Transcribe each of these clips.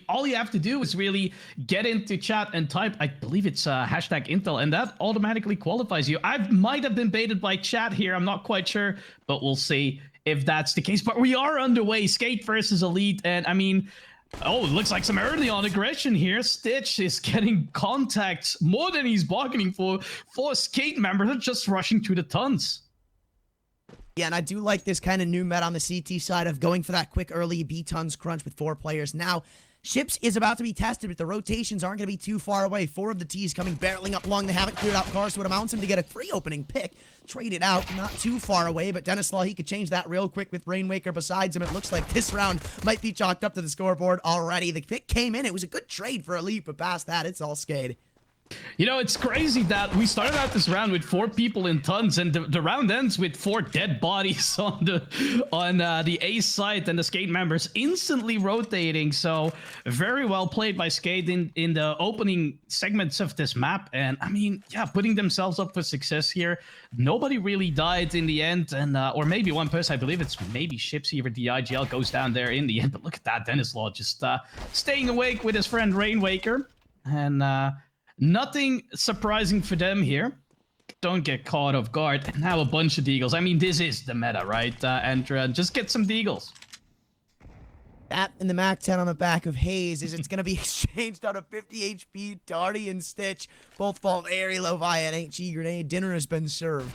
all you have to do is really get into chat and type, I believe it's hashtag Intel, and that automatically qualifies you. I might have been baited by chat here, I'm not quite sure, but we'll see if that's the case. But we are underway, SKADE versus Elite, and I mean, oh, it looks like some early on aggression here. Stitch is getting contacts more than he's bargaining for. Four SKADE members are just rushing to the tons. Yeah, and I do like this kind of new meta on the CT side of going for that quick early B-tons crunch with 4 players. Now, Ships is about to be tested, but the rotations aren't going to be too far away. 4 of the T's coming barreling up along. They haven't cleared out cars, so it amounts him to get a free opening pick. Trade it out, not too far away, but Dennis Law, he could change that real quick with Rainwaker besides him. It looks like this round might be chalked up to the scoreboard already. The pick came in. It was a good trade for Elite, but past that, it's all SKADE. You know, it's crazy that we started out this round with 4 people in tons, and the round ends with 4 dead bodies on the A site, and the SKADE members instantly rotating. So very well played by SKADE in the opening segments of this map. And I mean, yeah, putting themselves up for success here. Nobody really died in the end, and or maybe one person, I believe it's maybe Ships here, the IGL goes down there in the end. But look at that, Dennis Law just staying awake with his friend Rainwaker, and nothing surprising for them here. Don't get caught off guard. And now a bunch of deagles. I mean, this is the meta, right, Andra? Just get some deagles. That and the Mac 10 on the back of Hayes is it's going to be exchanged out of 50 HP. Darty and Stitch both fall very low via an HE grenade. Dinner has been served.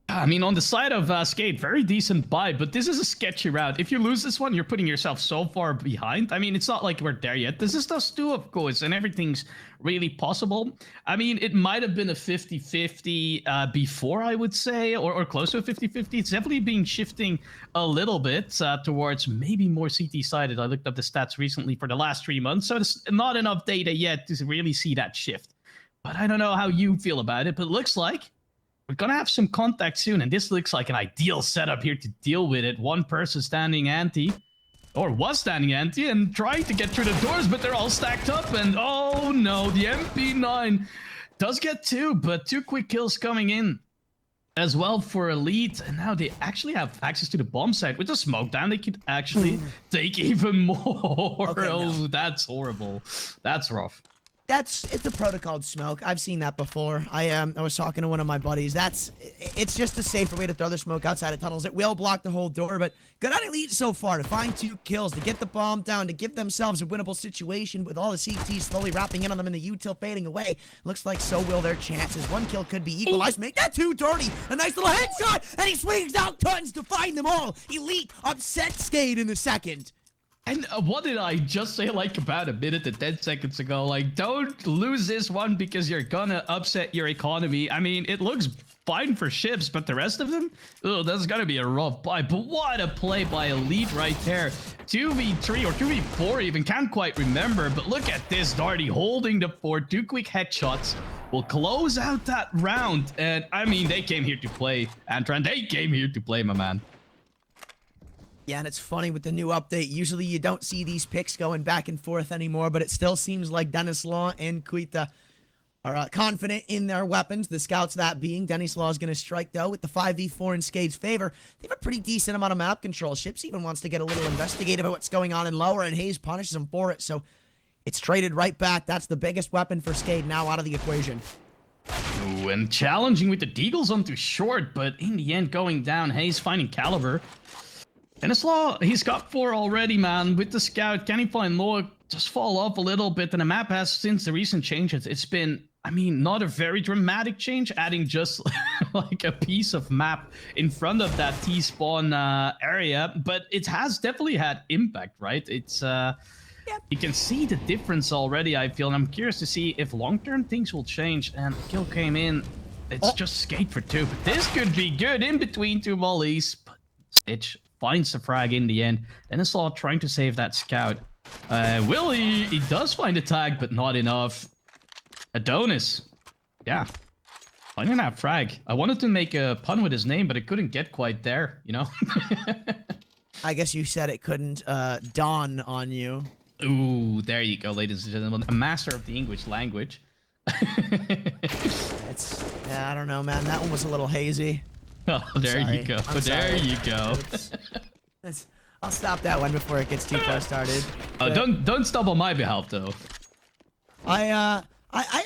I mean, on the side of SKADE, very decent buy, but this is a sketchy round. If you lose this one, you're putting yourself so far behind. I mean, it's not like we're there yet. This is just 2, of course, and everything's really possible. I mean, it might have been a 50-50 before, I would say, or close to a 50-50. It's definitely been shifting a little bit towards maybe more CT-sided. I looked up the stats recently for the last 3 months, so there's not enough data yet to really see that shift. But I don't know how you feel about it, but it looks like we're gonna have some contact soon, and this looks like an ideal setup here to deal with it. One person standing anti, or was standing anti, and trying to get through the doors, but they're all stacked up, and oh no, the MP9 does get 2, but 2 quick kills coming in as well for Elite, and now they actually have access to the bomb site. With the smoke down, they could actually take even more. Okay, oh, no. That's horrible. That's rough. It's a protocoled smoke. I've seen that before. I was talking to one of my buddies. It's just a safer way to throw the smoke outside of tunnels. It will block the whole door, but good on Elite so far to find 2 kills, to get the bomb down, to give themselves a winnable situation with all the CTs slowly wrapping in on them and the util fading away. Looks like so will their chances. 1 kill could be equalized. Make that 2 dirty. A nice little headshot, and he swings out tons to find them all. Elite upset SKADE in the second. And what did I just say like about a minute and 10 seconds ago? Like, don't lose this one because you're gonna upset your economy. I mean, it looks fine for Ships, but the rest of them? Oh, that's gonna be a rough buy. But what a play by Elite right there. 2v3 or 2v4 even, can't quite remember. But look at this, Darty holding the fort. 2 quick headshots will close out that round. And I mean, they came here to play, Antran. They came here to play, my man. Yeah, and it's funny with the new update. Usually you don't see these picks going back and forth anymore, but it still seems like Dennis Law and Kuita are confident in their weapons. The scouts, that being. Dennis Law is going to strike, though, with the 5v4 in SKADE's favor. They have a pretty decent amount of map control. Ships even wants to get a little investigative about what's going on in lower, and Hayes punishes him for it, so it's traded right back. That's the biggest weapon for SKADE now out of the equation. Ooh, and challenging with the deagles onto short, but in the end going down. Hayes finding Caliber. Dennis Law, he's got 4 already, man. With the scout, can he find more? Just fall off a little bit. And the map has, since the recent changes, it's been, I mean, not a very dramatic change, adding just like a piece of map in front of that T-spawn area. But it has definitely had impact, right? It's, you can see the difference already, I feel. And I'm curious to see if long-term things will change. And the kill came in. It's just SKADE for 2. But this could be good in between 2 volleys. But Stitch finds the frag in the end. Dennis Law trying to save that scout. Willie, he does find a tag, but not enough. Adonis. Yeah. Finding that frag. I wanted to make a pun with his name, but it couldn't get quite there, you know? I guess you said it couldn't dawn on you. Ooh, there you go, ladies and gentlemen. A master of the English language. Yeah, I don't know, man. That one was a little hazy. Oh, there you go. There you go. I'll stop that one before it gets too far started. Don't stop on my behalf though. I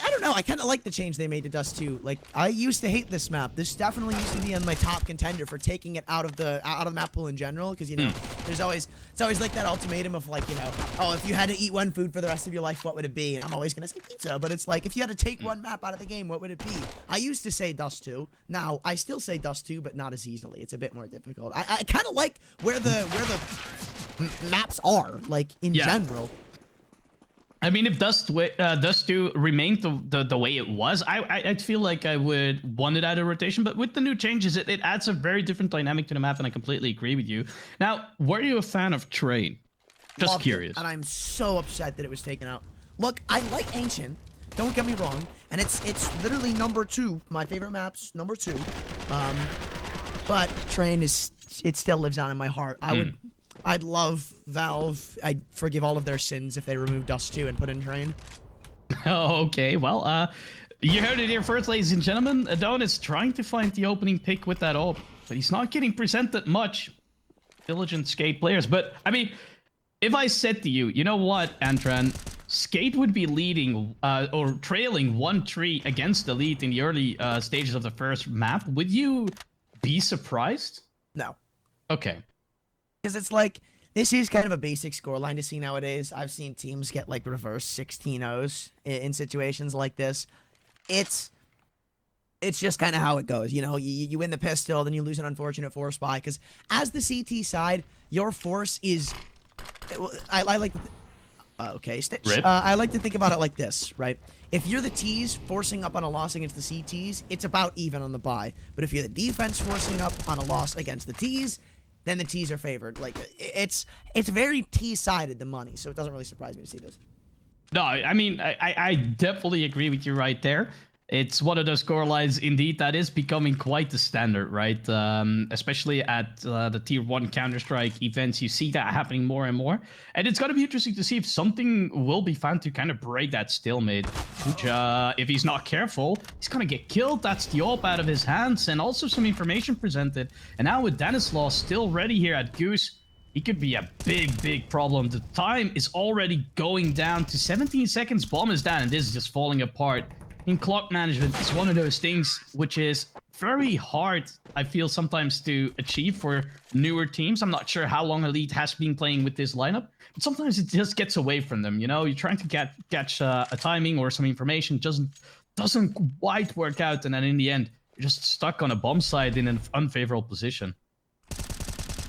don't know. I kind of like the change they made to Dust 2. Like, I used to hate this map. This definitely used to be on my top contender for taking it out of the map pool in general. Because, you know, it's always like that ultimatum of like, you know, oh, if you had to eat one food for the rest of your life, what would it be? And I'm always going to say pizza. But it's like, if you had to take one map out of the game, what would it be? I used to say Dust 2. Now, I still say Dust 2, but not as easily. It's a bit more difficult. I kind of like where the maps are, like, in general. I mean, if Dust 2 remained the way it was, I'd feel like I would want it out of rotation. But with the new changes, it adds a very different dynamic to the map, and I completely agree with you. Now, were you a fan of Train? Just Loved curious. It, and I'm so upset that it was taken out. Look, I like Ancient. Don't get me wrong. And it's literally number 2. My favorite maps, number 2. But Train it still lives on in my heart. I'd love Valve. I'd forgive all of their sins if they remove Dust 2 and put in Train. Oh, okay. Well, you heard it here first, ladies and gentlemen. Adon is trying to find the opening pick with that ult, but he's not getting presented much. Diligent SKADE players. But, I mean, if I said to you, you know what, Antran, SKADE would be leading or trailing 1-3 against the lead in the early stages of the first map, would you be surprised? No. Okay. Because it's like, this is kind of a basic scoreline to see nowadays. I've seen teams get like reverse 16-0s in situations like this. It's just kind of how it goes. You know, you win the pistol, then you lose an unfortunate force buy. Because as the CT side, your force is... I like... okay, Stitch. I like to think about it like this, right? If you're the T's forcing up on a loss against the CTs, it's about even on the buy. But if you're the defense forcing up on a loss against the T's, then the T's are favored. Like, it's very T-sided, the money, so it doesn't really surprise me to see this. No, I mean, I definitely agree with you right there. It's one of those score lines, indeed, that is becoming quite the standard, right? Especially at the Tier 1 Counter-Strike events, you see that happening more and more. And it's going to be interesting to see if something will be found to kind of break that stalemate. Which, if he's not careful, he's going to get killed. That's the AWP out of his hands, and also some information presented. And now with Danislaw still ready here at Goose, he could be a big problem. The time is already going down to 17 seconds. Bomb is down, and this is just falling apart. In clock management, it's one of those things which is very hard, I feel, sometimes to achieve for newer teams. I'm not sure how long Elite has been playing with this lineup, but sometimes it just gets away from them. You know, you're trying to catch a timing or some information, doesn't quite work out, and then in the end, you're just stuck on a bomb site in an unfavorable position.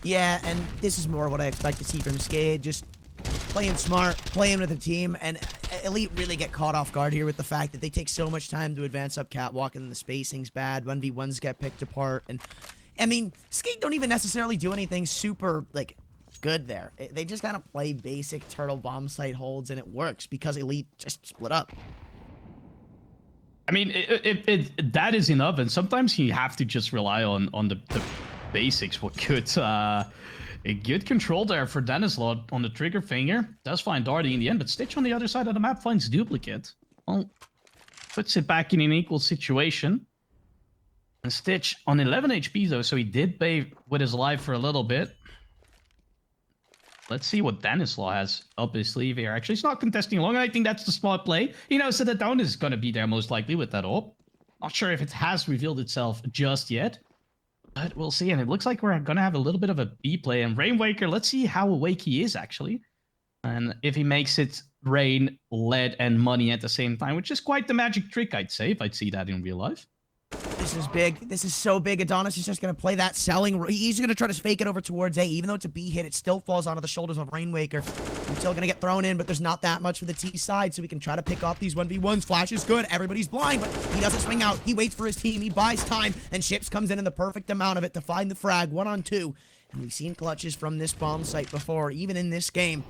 Yeah, and this is more what I expect to see from SKADE. Just playing smart, playing with the team, and Elite really get caught off guard here with the fact that they take so much time to advance up catwalk, and the spacing's bad. 1v1s get picked apart, and I mean, SKADE don't even necessarily do anything super like good there. They just kind of play basic turtle bomb site holds, and it works because Elite just split up. I mean, that is enough, and sometimes you have to just rely on the basics. What good a good control there for Danislaw on the trigger finger. Does find Darty in the end, but Stitch on the other side of the map finds Duplicate. Well, puts it back in an equal situation. And Stitch on 11 HP though, so he did pay with his life for a little bit. Let's see what Danislaw has up his sleeve here. Actually, he's not contesting long, and I think that's the smart play. You know, so the down is going to be there most likely with that ult. Not sure if it has revealed itself just yet. But we'll see, and it looks like we're going to have a little bit of a B play. And Rainwaker, let's see how awake he is, actually. And if he makes it rain, lead, and money at the same time, which is quite the magic trick, I'd say, if I'd see that in real life. This is big. This is so big. Adonis is just going to play that selling. He's going to try to fake it over towards A. Even though it's a B hit, it still falls onto the shoulders of Rainwaker. He's still going to get thrown in, but there's not that much for the T side, so we can try to pick off these 1v1s. Flash is good. Everybody's blind, but he doesn't swing out. He waits for his team. He buys time, and Ships comes in the perfect amount of it to find the frag. 1-on-2. And we've seen clutches from this bomb site before, even in this game.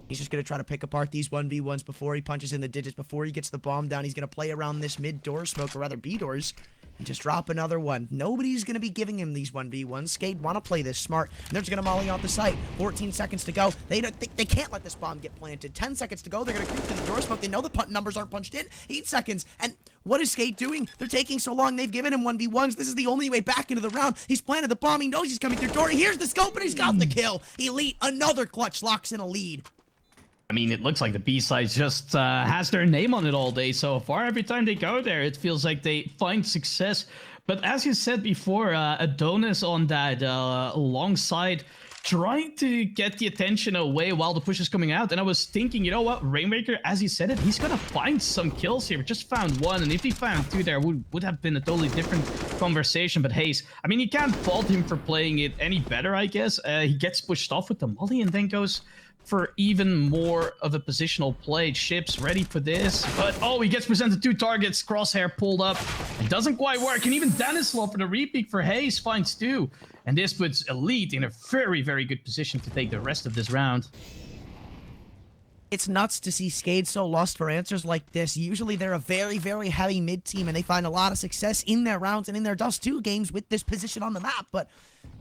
He's just going to try to pick apart these 1v1s before he punches in the digits, before he gets the bomb down. He's going to play around this mid door smoke, or rather B doors. and just drop another one. Nobody's going to be giving him these 1v1s. SKADE want to play this smart, and they're just going to molly off the site. 14 seconds to go. They can't let this bomb get planted. 10 seconds to go. They're going to creep to the door smoke. They know the numbers aren't punched in. 8 seconds. And what is SKADE doing? They're taking so long. They've given him 1v1s. This is the only way back into the round. He's planted the bomb. He knows he's coming through door. He hears the scope, and he's got the kill. Elite, another clutch, locks in a lead. I mean, it looks like the B-side just has their name on it all day so far. Every time they go there, it feels like they find success. But as you said before, Adonis on that long side, trying to get the attention away while the push is coming out. And I was thinking, you know what, Rainmaker, as he said it, he's going to find some kills here. Just found one, and if he found two, there would have been a totally different conversation. But Hayes, I mean, you can't fault him for playing it any better, I guess. He gets pushed off with the molly and then goes for even more of a positional play. Ships ready for this, but oh, he gets presented 2 targets, crosshair pulled up. It doesn't quite work, and even Danislaw for the repeat for Hayes finds 2. And this puts Elite in a very, very good position to take the rest of this round. It's nuts to see SKADE so lost for answers like this. Usually they're a very, very heavy mid team, and they find a lot of success in their rounds and in their Dust 2 games with this position on the map. But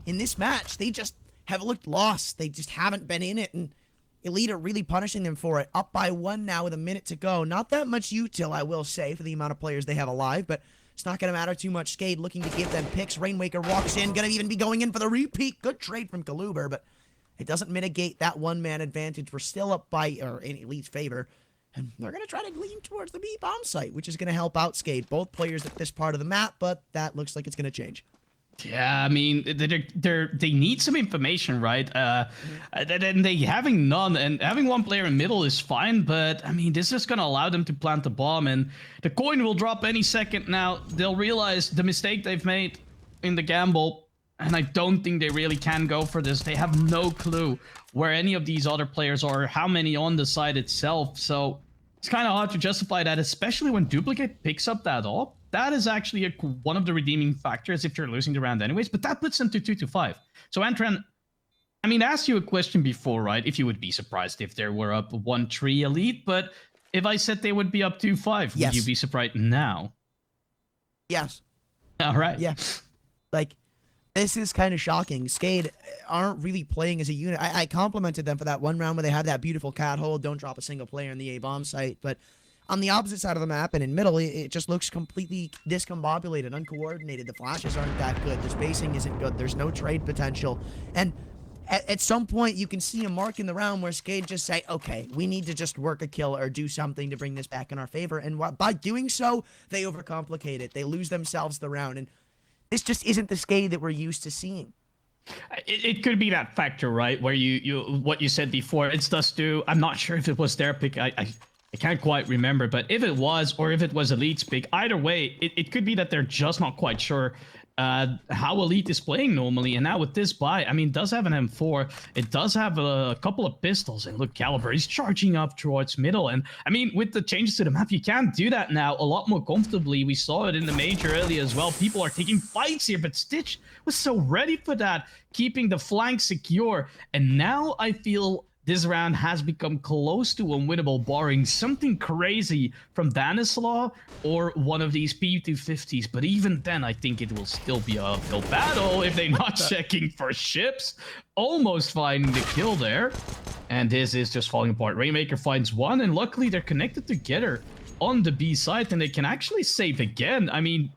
in this match, they just have looked lost. They just haven't been in it, and Elite are really punishing them for it. Up by 1 now with a minute to go. Not that much util, I will say, for the amount of players they have alive, but it's not going to matter too much. SKADE looking to give them picks. Rainmaker walks in, going to even be going in for the repeat. Good trade from Kaluber, but it doesn't mitigate that one-man advantage. We're still up by, or in Elite's favor, and they're going to try to lean towards the B-bomb site, which is going to help out SKADE. Both players at this part of the map, but that looks like it's going to change. Yeah, I mean, they need some information, right? And they having none, and having one player in middle is fine, but I mean, this is going to allow them to plant the bomb, and the coin will drop any second now. They'll realize the mistake they've made in the gamble, and I don't think they really can go for this. They have no clue where any of these other players are, how many on the side itself, so it's kind of hard to justify that, especially when Duplicate picks up that op. That is actually one of the redeeming factors if you're losing the round anyways, but that puts them to 2-5. So Antran, I mean, I asked you a question before, right? If you would be surprised if they were up 1-3 Elite, but if I said they would be up 2-5, yes. Would you be surprised now? Yes. All right. Yeah. Like, this is kind of shocking. SKADE aren't really playing as a unit. I complimented them for that one round where they had that beautiful cat hold, don't drop a single player in the A-bomb site, but on the opposite side of the map and in middle, it just looks completely discombobulated, uncoordinated. The flashes aren't that good. The spacing isn't good. There's no trade potential. And at some point, you can see a mark in the round where SKADE just say, okay, we need to just work a kill or do something to bring this back in our favor. And by doing so, they overcomplicate it. They lose themselves the round. And this just isn't the SKADE that we're used to seeing. It could be that factor, right? Where you what you said before, it's Dust 2. I'm not sure if it was their pick. I can't quite remember, but if it was, or if it was Elite's pick, either way, it could be that they're just not quite sure how Elite is playing normally. And now with this buy, I mean, it does have an M4. It does have a couple of pistols. And look, Caliber is charging up towards middle. And I mean, with the changes to the map, you can do that now a lot more comfortably. We saw it in the major earlier as well. People are taking fights here, but Stitch was so ready for that, keeping the flank secure. And now I feel this round has become close to unwinnable, barring something crazy from Danislaw or one of these P250s. But even then, I think it will still be a uphill battle if they're not checking for ships. Almost finding the kill there. And this is just falling apart. Rainmaker finds one, and luckily they're connected together on the B side, and they can actually save again. I mean,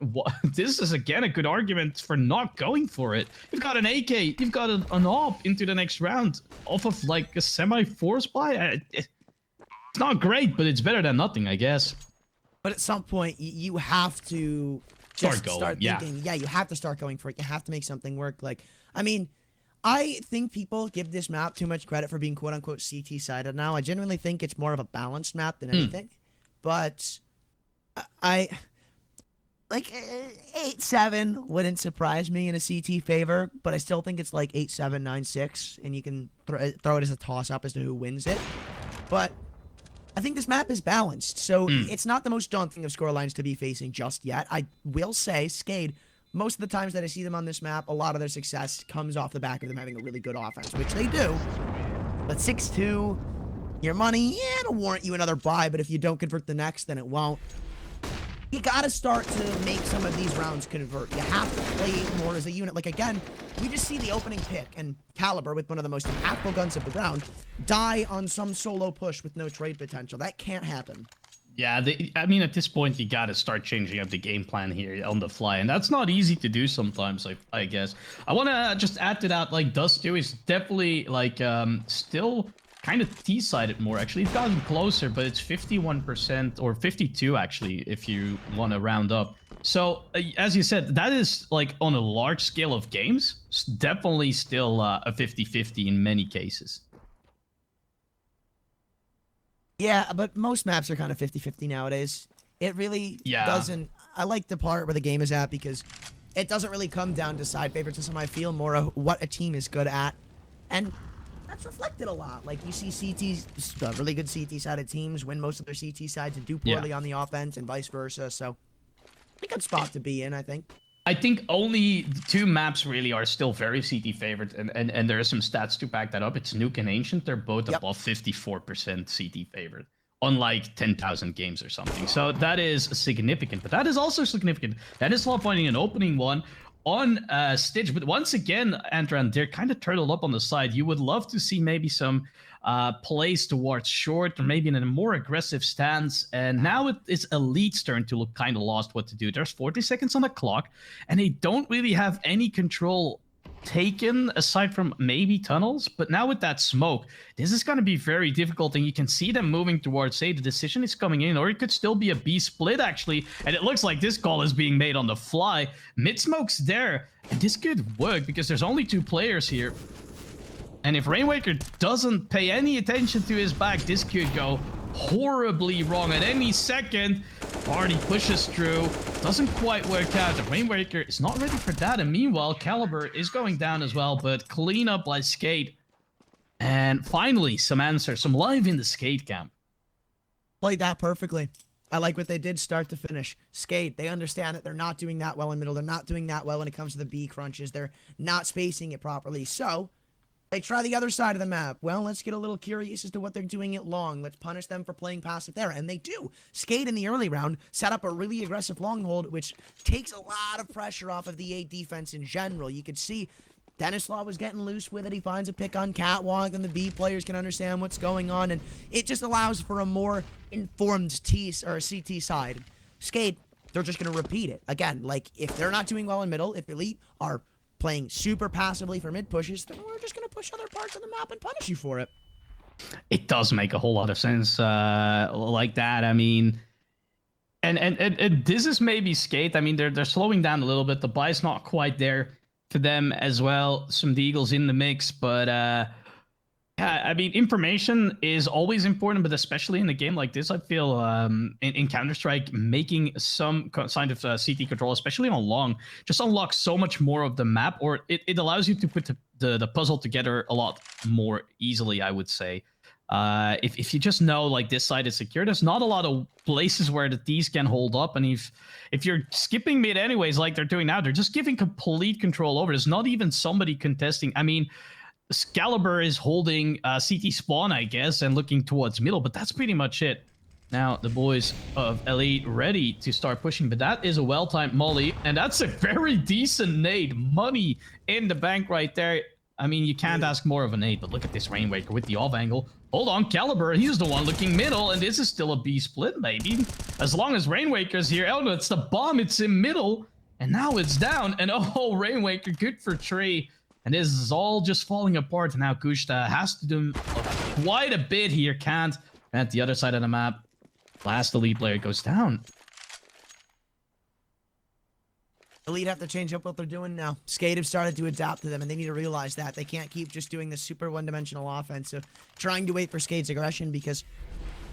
this is again a good argument for not going for it. You've got an AK, you've got an AWP into the next round off of like a semi-force buy. It's not great, but it's better than nothing, I guess. But at some point, you have to just start thinking. Yeah, you have to start going for it. You have to make something work. Like, I mean, I think people give this map too much credit for being quote-unquote CT-sided now. I genuinely think it's more of a balanced map than anything. But I like 8-7 wouldn't surprise me in a CT favor, but I still think it's like 8-7, 9-6, and you can throw it as a toss-up as to who wins it. But I think this map is balanced, so it's not the most daunting of scorelines to be facing just yet. I will say, SKADE, most of the times that I see them on this map, a lot of their success comes off the back of them having a really good offense, which they do. But 6-2... your money, yeah, it'll warrant you another buy, but if you don't convert the next, then it won't. You gotta start to make some of these rounds convert. You have to play more as a unit. Like, again, we just see the opening pick, and Caliber, with one of the most impactful guns of the round, die on some solo push with no trade potential. That can't happen. Yeah, I mean, at this point, you gotta start changing up the game plan here on the fly, and that's not easy to do sometimes, I guess. I want to just add to that, like, Dust 2 is definitely, like, still kind of T-sided more, actually. It's gotten closer, but it's 51%, or 52, actually, if you want to round up. So, as you said, that is, like, on a large scale of games, definitely still a 50-50 in many cases. Yeah, but most maps are kind of 50-50 nowadays. It really doesn't... I like the part where the game is at because it doesn't really come down to side favoritism. I feel more of what a team is good at. And that's reflected a lot. Like, you see CTs, really good CT-sided teams win most of their CT sides and do poorly on the offense and vice versa. So, a good spot to be in, I think. I think only the 2 maps really are still very CT favored, and there are some stats to back that up. It's Nuke and Ancient. They're both above 54% CT favored on like 10,000 games or something. So that is significant, but that is also significant. That is not finding an opening one on Stitch. But once again, Andran, they're kind of turtled up on the side. You would love to see maybe some plays towards short, or maybe in a more aggressive stance. And now it's Elite's turn to look kind of lost what to do. There's 40 seconds on the clock, and they don't really have any control taken aside from maybe tunnels. But now with that smoke, this is going to be very difficult, and you can see them moving towards A. The decision is coming in, or it could still be a B split, actually. And it looks like this call is being made on the fly. Mid smoke's there, and this could work because there's only 2 players here. And if Rainwaker doesn't pay any attention to his back, this could go horribly wrong at any second. Party pushes through, doesn't quite work out. The Rainwaker is not ready for that. And meanwhile, Caliber is going down as well, but clean up by SKADE. And finally, some answers, some live in the SKADE camp. Played that perfectly. I like what they did start to finish. SKADE, they understand that they're not doing that well in middle. They're not doing that well when it comes to the B crunches. They're not spacing it properly. So they try the other side of the map. Well, let's get a little curious as to what they're doing it long. Let's punish them for playing passive there. And they do. SKADE in the early round set up a really aggressive long hold, which takes a lot of pressure off of the A defense in general. You could see Denislaw was getting loose with it. He finds a pick on Catwalk, and the B players can understand what's going on. And it just allows for a more informed CT side. SKADE, they're just going to repeat it. Again, like, if they're not doing well in middle, if Elite are playing super passively for mid pushes, then we're just going to push other parts of the map and punish you for it. It does make a whole lot of sense like that. I mean, and this is maybe SKADE. I mean, they're slowing down a little bit. The buy's not quite there to them as well. Some Deagles in the mix, but yeah, I mean, information is always important, but especially in a game like this, I feel in Counter-Strike, making some kind of CT control, especially on long, just unlocks so much more of the map, or it allows you to put the puzzle together a lot more easily, I would say. If you just know, like, this side is secure, there's not a lot of places where the T's can hold up, and if you're skipping mid anyways, like they're doing now, they're just giving complete control over. There's not even somebody contesting. I mean, Caliber is holding CT spawn, I guess, and looking towards middle, but that's pretty much it. Now, the boys of Elite ready to start pushing, but that is a well-timed molly, and that's a very decent nade. Money in the bank right there. I mean, you can't ask more of a nade, but look at this Rainwaker with the off angle. Hold on, Caliber, he's the one looking middle, and this is still a B split, maybe. As long as Rainwaker's here. Oh, no, it's the bomb, it's in middle, and now it's down, and oh, Rainwaker, good for Trey. And this is all just falling apart. Now Kushta has to do quite a bit here. Can't. At the other side of the map, last Elite player goes down. Elite have to change up what they're doing now. SKADE have started to adapt to them, and they need to realize that. They can't keep just doing this super one-dimensional offense of trying to wait for SKADE's aggression, because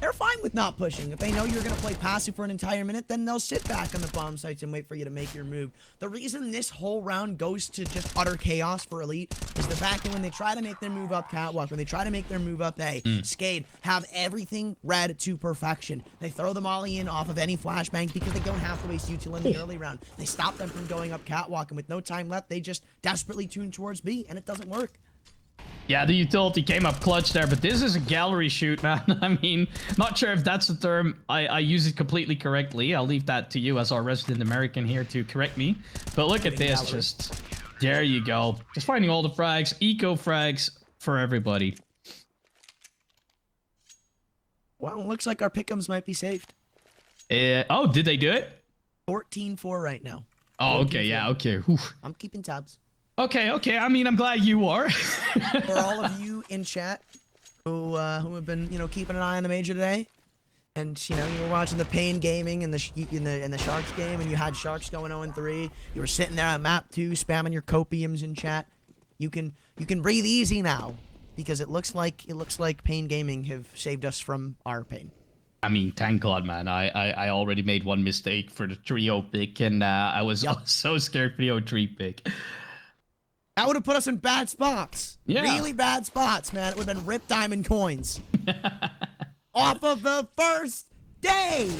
they're fine with not pushing. If they know you're going to play passive for an entire minute, then they'll sit back on the bomb sites and wait for you to make your move. The reason this whole round goes to just utter chaos for Elite is the fact that when they try to make their move up Catwalk, when they try to make their move up A, SKADE have everything read to perfection. They throw the molly in off of any flashbang because they don't have to waste util in the early round. They stop them from going up Catwalk, and with no time left, they just desperately tune towards B, and it doesn't work. Yeah, the utility came up clutch there, but this is a gallery shoot, man. I mean, not sure if that's the term. I use it completely correctly. I'll leave that to you as our resident American here to correct me. But look at this, just there you go. Just finding all the frags, eco frags for everybody. Well, looks like our pick'ems might be saved. Oh, did they do it? 14-4 right now. Oh, okay, yeah, okay. Whew. I'm keeping tabs. Okay, okay. I mean, I'm glad you are. For all of you in chat who have been, keeping an eye on the major today, and you were watching the Pain Gaming and the Sharks game, and you had Sharks going 0-3. You were sitting there on map 2, spamming your copiums in chat. You can breathe easy now, because it looks like Pain Gaming have saved us from our pain. I mean, thank God, man. I already made one mistake for the 3-0 pick, and I was so scared for the 0-3 pick. That would have put us in bad spots. Yeah. Really bad spots, man. It would have been Rip Diamond coins. Off of the first day.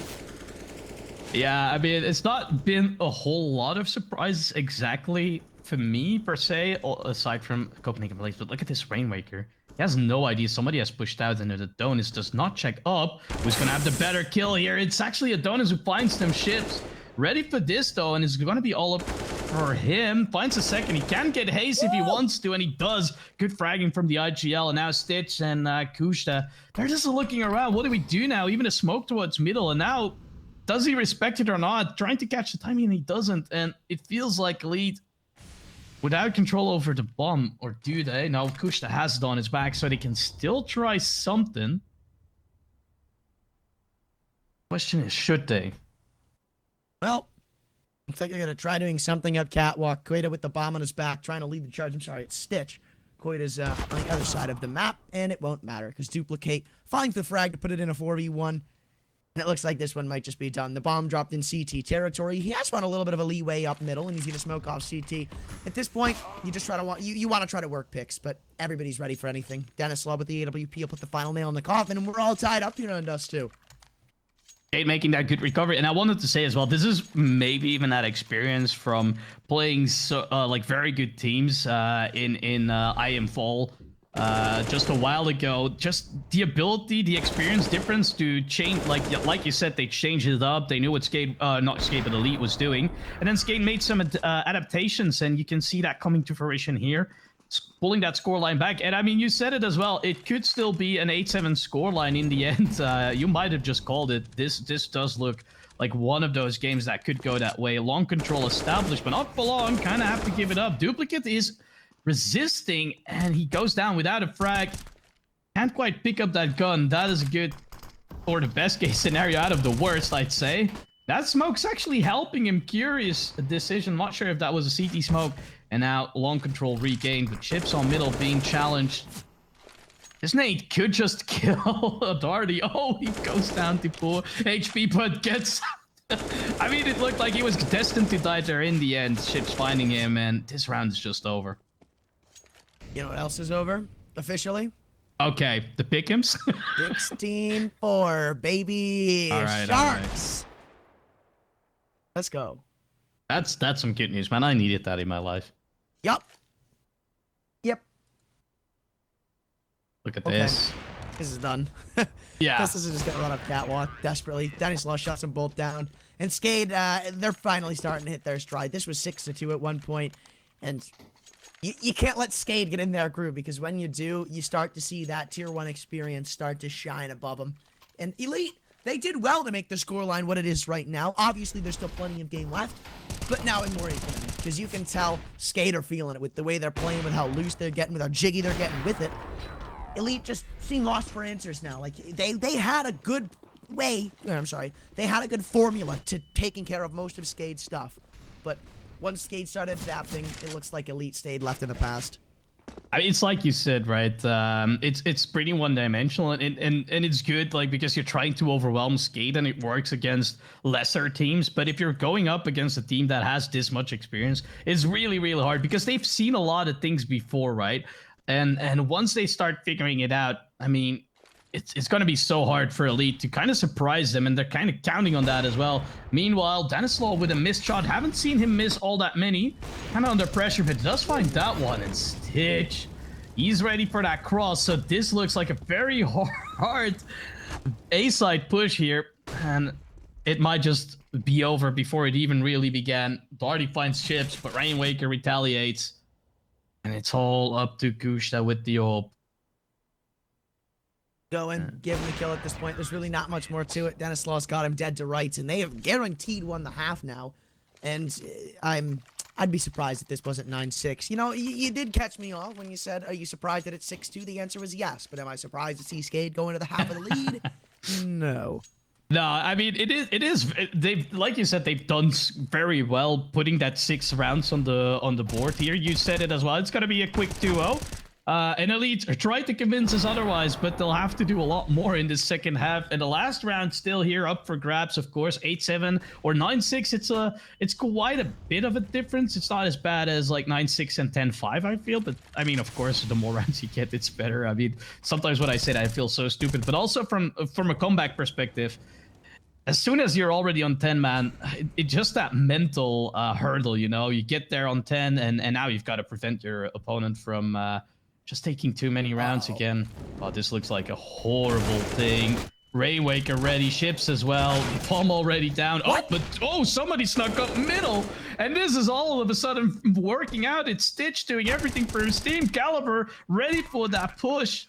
Yeah, I mean, it's not been a whole lot of surprises exactly for me, per se, aside from Copenhagen Blaze. But look at this Rainwaker. He has no idea. Somebody has pushed out, and Adonis does not check up. Who's going to have the better kill here? It's actually Adonis who finds them ships. Ready for this, though, and it's going to be all up for him. Finds a second. He can get haste if he wants to, and he does. Good fragging from the IGL, and now Stitch and Kushta. They're just looking around. What do we do now? Even a smoke towards middle, and now, does he respect it or not? Trying to catch the timing, and he doesn't, and it feels like Elite without control over the bomb, or do they? Now, Kushta has it on his back, so they can still try something. Question is, should they? Well, looks like they're going to try doing something up catwalk. Koida with the bomb on his back, trying to lead the charge. I'm sorry, it's Stitch. Koida's on the other side of the map, and it won't matter because Duplicate finds the frag to put it in a 4v1. And it looks like this one might just be done. The bomb dropped in CT territory. He has found a little bit of a leeway up middle, and he's going to smoke off CT. At this point, you just want to try to work picks, but everybody's ready for anything. Dennis Love with the AWP will put the final nail in the coffin, and we're all tied up here on Dust 2. SKADE making that good recovery, and I wanted to say as well, this is maybe even that experience from playing like very good teams in IM Fall just a while ago. Just the ability, the experience difference to change, like you said, they changed it up. They knew what SKADE, not SKADE, but Elite was doing, and then SKADE made some adaptations, and you can see that coming to fruition here. Pulling that scoreline back. And I mean, you said it as well. It could still be an 8-7 scoreline in the end. You might have just called it. This does look like one of those games that could go that way. Long control established, but not for long. Kind of have to give it up. Duplicate is resisting, and he goes down without a frag. Can't quite pick up that gun. That is a good, or the best case scenario out of the worst, I'd say. That smoke's actually helping him. Curious decision. Not sure if that was a CT smoke. And now long control regained, with chips on middle being challenged. This nade could just kill Darty. Oh, he goes down to 4 HP, but gets... I mean, it looked like he was destined to die there in the end. Chips finding him, and this round is just over. You know what else is over? Officially? Okay, the pick'ems. 16-4, baby. All right, Sharks. Let's go. That's some good news, man. I needed that in my life. Yup. Yep. Look at this. This is done. Yeah. This is just gonna run up catwalk desperately. Dennis Law shots them both down. And SKADE, they're finally starting to hit their stride. This was 6-2 at one point, and you can't let SKADE get in their groove, because when you do, you start to see that tier 1 experience start to shine above them. And Elite, they did well to make the scoreline what it is right now. Obviously, there's still plenty of game left, but now in more equal, because you can tell SKADE are feeling it with the way they're playing, with how loose they're getting, with how jiggy they're getting with it. Elite just seem lost for answers now. Like, they had a good way, they had a good formula to taking care of most of SKADE's stuff. But once SKADE started adapting, it looks like Elite stayed left in the past. I mean, it's like you said, right? It's pretty one-dimensional, and it's good, like, because you're trying to overwhelm SKADE, and it works against lesser teams. But if you're going up against a team that has this much experience, it's really, really hard, because they've seen a lot of things before, right? And once they start figuring it out, I mean, it's going to be so hard for Elite to kind of surprise them, and they're kind of counting on that as well. Meanwhile, Danislaw with a missed shot. Haven't seen him miss all that many. Kind of under pressure, but does find that one. And Stitch, He's ready for that cross, so this looks like a very hard A-side push here, and it might just be over before it even really began. Darty finds chips, but Rainwaker retaliates, and it's all up to Kushta with the ult. Go and give him the kill at this point. There's really not much more to it. Denislaw's got him dead to rights, and they have guaranteed won the half now. And I'd be surprised if this wasn't 9-6. You know, you did catch me off when you said, are you surprised that it's 6-2? The answer was yes. But am I surprised to see SKADE go into the half of the lead? No. No, I mean, they've, like you said, they've done very well putting that 6 rounds on the board here. You said it as well. It's going to be a quick 2-0. And Elite tried to convince us otherwise, but they'll have to do a lot more in this second half. And the last round still here up for grabs, of course. 8-7 or 9-6. It's quite a bit of a difference. It's not as bad as like 9-6 and 10-5, I feel. But I mean, of course, the more rounds you get, it's better. I mean, sometimes when I say that, I feel so stupid. But also from a comeback perspective, as soon as you're already on 10, man, it's just that mental hurdle, you know? You get there on 10, and now you've got to prevent your opponent from just taking too many rounds again. Oh, this looks like a horrible thing. Rainwaker ready, ships as well. Bomb already down. What? Oh, somebody snuck up middle. And this is all of a sudden working out. It's Stitch doing everything for his team. Caliber ready for that push.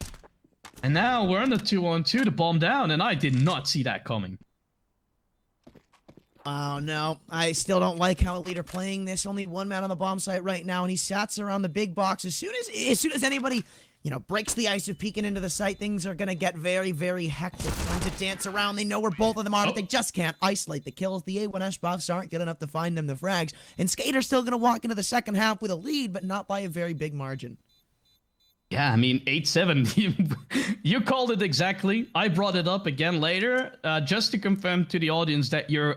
And now we're on the 2-on-2 to bomb down, and I did not see that coming. Oh, no. I still don't like how Elite are playing this. Only one man on the bomb site right now, and he sats around the big box. As soon as anybody, you know, breaks the ice of peeking into the site, things are going to get very, very hectic. Trying to dance around. They know where both of them are, but they just can't isolate the kills. The A1S buffs aren't good enough to find them the frags. And SKADE are still going to walk into the second half with a lead, but not by a very big margin. Yeah, I mean, 8-7, you called it exactly. I brought it up again later, just to confirm to the audience that you're,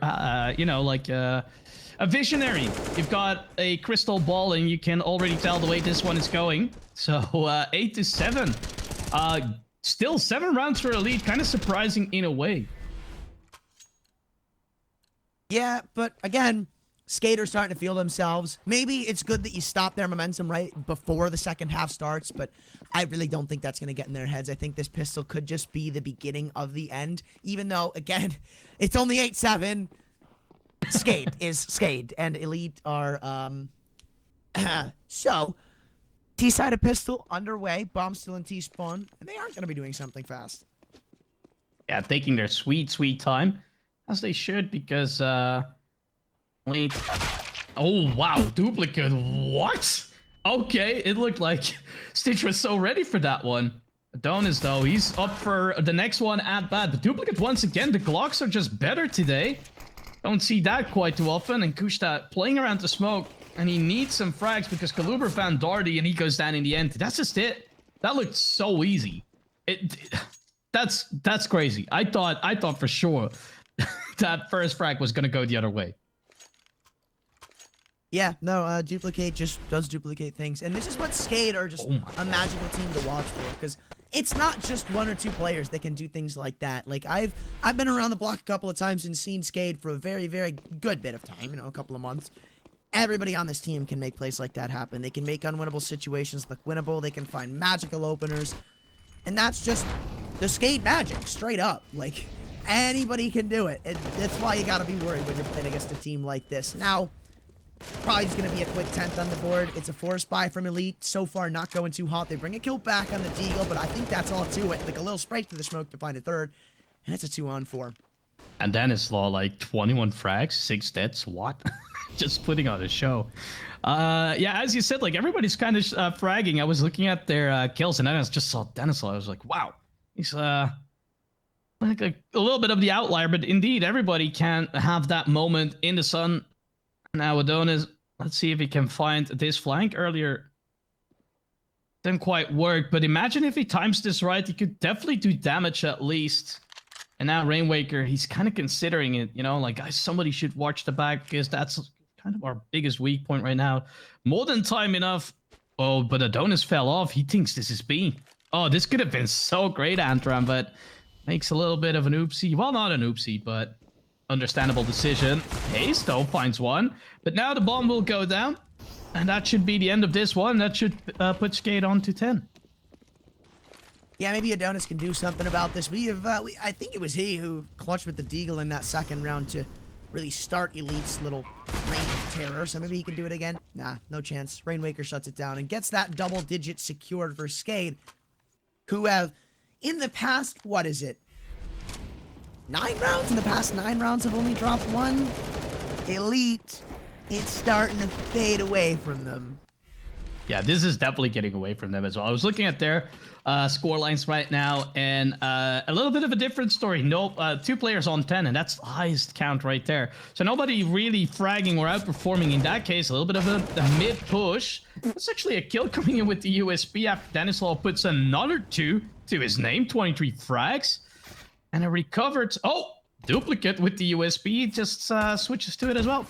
you know, like a visionary. You've got a crystal ball and you can already tell the way this one is going. So 8-7, still 7 rounds for Elite, kind of surprising in a way. Yeah, but again, SKADE are starting to feel themselves. Maybe it's good that you stop their momentum right before the second half starts, but I really don't think that's going to get in their heads. I think this pistol could just be the beginning of the end, even though, again, it's only 8-7. SKADE is SKADE, and Elite are, so, T-side of pistol underway, bomb still in T-spawn, and they aren't going to be doing something fast. Yeah, taking their sweet, sweet time, as they should, because, Wait. Oh, wow. Duplicate. What? Okay, it looked like Stitch was so ready for that one. Adonis, though, he's up for the next one at bat. The Duplicate, once again, the Glocks are just better today. Don't see that quite too often. And Kushta playing around the smoke. And he needs some frags because Kaluber found Darty and he goes down in the end. That's just it. That looked so easy. That's crazy. I thought for sure that first frag was going to go the other way. Yeah, no, Duplicate just does duplicate things. And this is what SKADE are just a magical team to watch for. Because it's not just 1 or 2 players that can do things like that. Like, I've been around the block a couple of times and seen SKADE for a very, very good bit of time. You know, a couple of months. Everybody on this team can make plays like that happen. They can make unwinnable situations look winnable. They can find magical openers. And that's just the SKADE magic, straight up. Like, anybody can do it. That's why you gotta be worried when you're playing against a team like this. Now, probably just going to be a quick 10th on the board. It's a forest buy from Elite. So far, not going too hot. They bring a kill back on the Deagle, but I think that's all to it. Like a little spray to the smoke to find a third. And it's a 2-on-4. And Denislaw, like 21 frags, 6 deaths. What? Just putting on a show. Yeah, as you said, like everybody's kind of fragging. I was looking at their kills, and then I just saw Denislaw. I was like, wow. He's like a little bit of the outlier, but indeed, everybody can have that moment in the sun. Now Adonis, let's see if he can find this flank earlier. Didn't quite work, but imagine if he times this right, he could definitely do damage at least. And now Rainwaker, he's kind of considering it, you know, like, guys, somebody should watch the back because that's kind of our biggest weak point right now. More than time enough. Oh, but Adonis fell off. He thinks this is B. Oh, this could have been so great, Antram, but makes a little bit of an oopsie. Well, not an oopsie, but understandable decision. Hayes, though, finds one. But now the bomb will go down. And that should be the end of this one. That should put SKADE on to 10. Yeah, maybe Adonis can do something about this. I think it was he who clutched with the Deagle in that second round to really start Elite's little reign of terror. So maybe he can do it again. Nah, no chance. Rainwaker shuts it down and gets that double digit secured for SKADE, who have, in the past, what is it? 9 rounds? In the past 9 rounds have only dropped 1. Elite, it's starting to fade away from them. Yeah, this is definitely getting away from them as well. I was looking at their score lines right now, and a little bit of a different story. Nope, 2 players on 10, and that's the highest count right there. So nobody really fragging or outperforming in that case. A little bit of a mid push. It's actually a kill coming in with the USB after Denislaw puts another 2 to his name. 23 frags. And a recovered... Oh, duplicate with the USB. Just switches to it as well.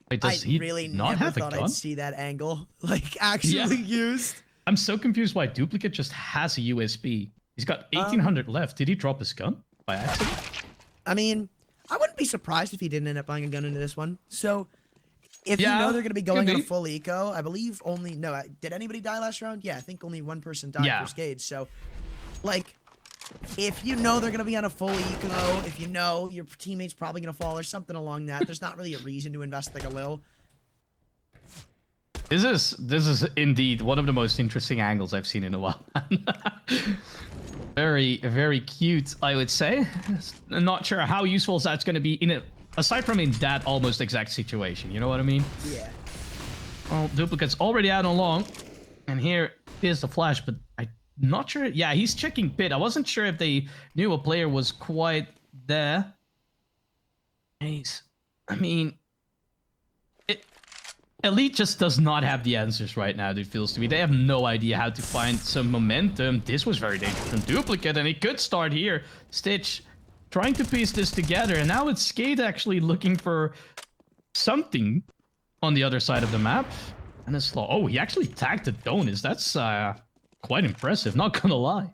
Wait, does he really not never have a thought gun? I'd see that angle, like, actually used. I'm so confused why Duplicate just has a USB. He's got 1,800 left. Did he drop his gun by accident? I mean, I wouldn't be surprised if he didn't end up buying a gun into this one. So, if you know they're going to be going on a full eco, I believe only... No, did anybody die last round? Yeah, I think only 1 person died for SKADE. So, like, if you know they're going to be on a full eco, if you know your teammate's probably going to fall or something along that, there's not really a reason to invest like a lil. This is indeed one of the most interesting angles I've seen in a while. Very, very cute, I would say. I'm not sure how useful that's going to be in it, aside from in that almost exact situation. You know what I mean? Yeah. Well, Duplicate's already out on long, and here is the flash, but I'm not sure. Yeah, he's checking pit. I wasn't sure if they knew a player was quite there. Nice. I mean... Elite just does not have the answers right now, it feels to me. They have no idea how to find some momentum. This was very dangerous from Duplicate, and he could start here. Stitch trying to piece this together, and now it's SKADE actually looking for something on the other side of the map. And it's slow. Oh, he actually tagged Adonis. That's quite impressive, not gonna lie.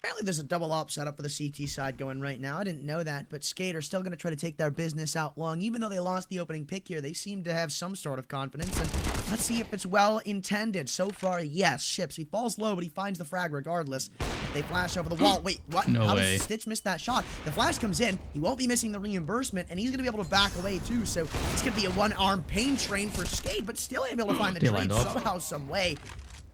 Apparently there's a double op setup for the CT side going right now. I didn't know that, but SKADE are still going to try to take their business out long. Even though they lost the opening pick here, they seem to have some sort of confidence. And let's see if it's well intended. So far, yes, Ships. He falls low, but he finds the frag regardless. They flash over the wall. Wait, what? No How way. does Stitch miss that shot? The flash comes in. He won't be missing the reimbursement, and he's going to be able to back away too. So it's going to be a one-arm pain train for SKADE, but still able to find the trade somehow, some way.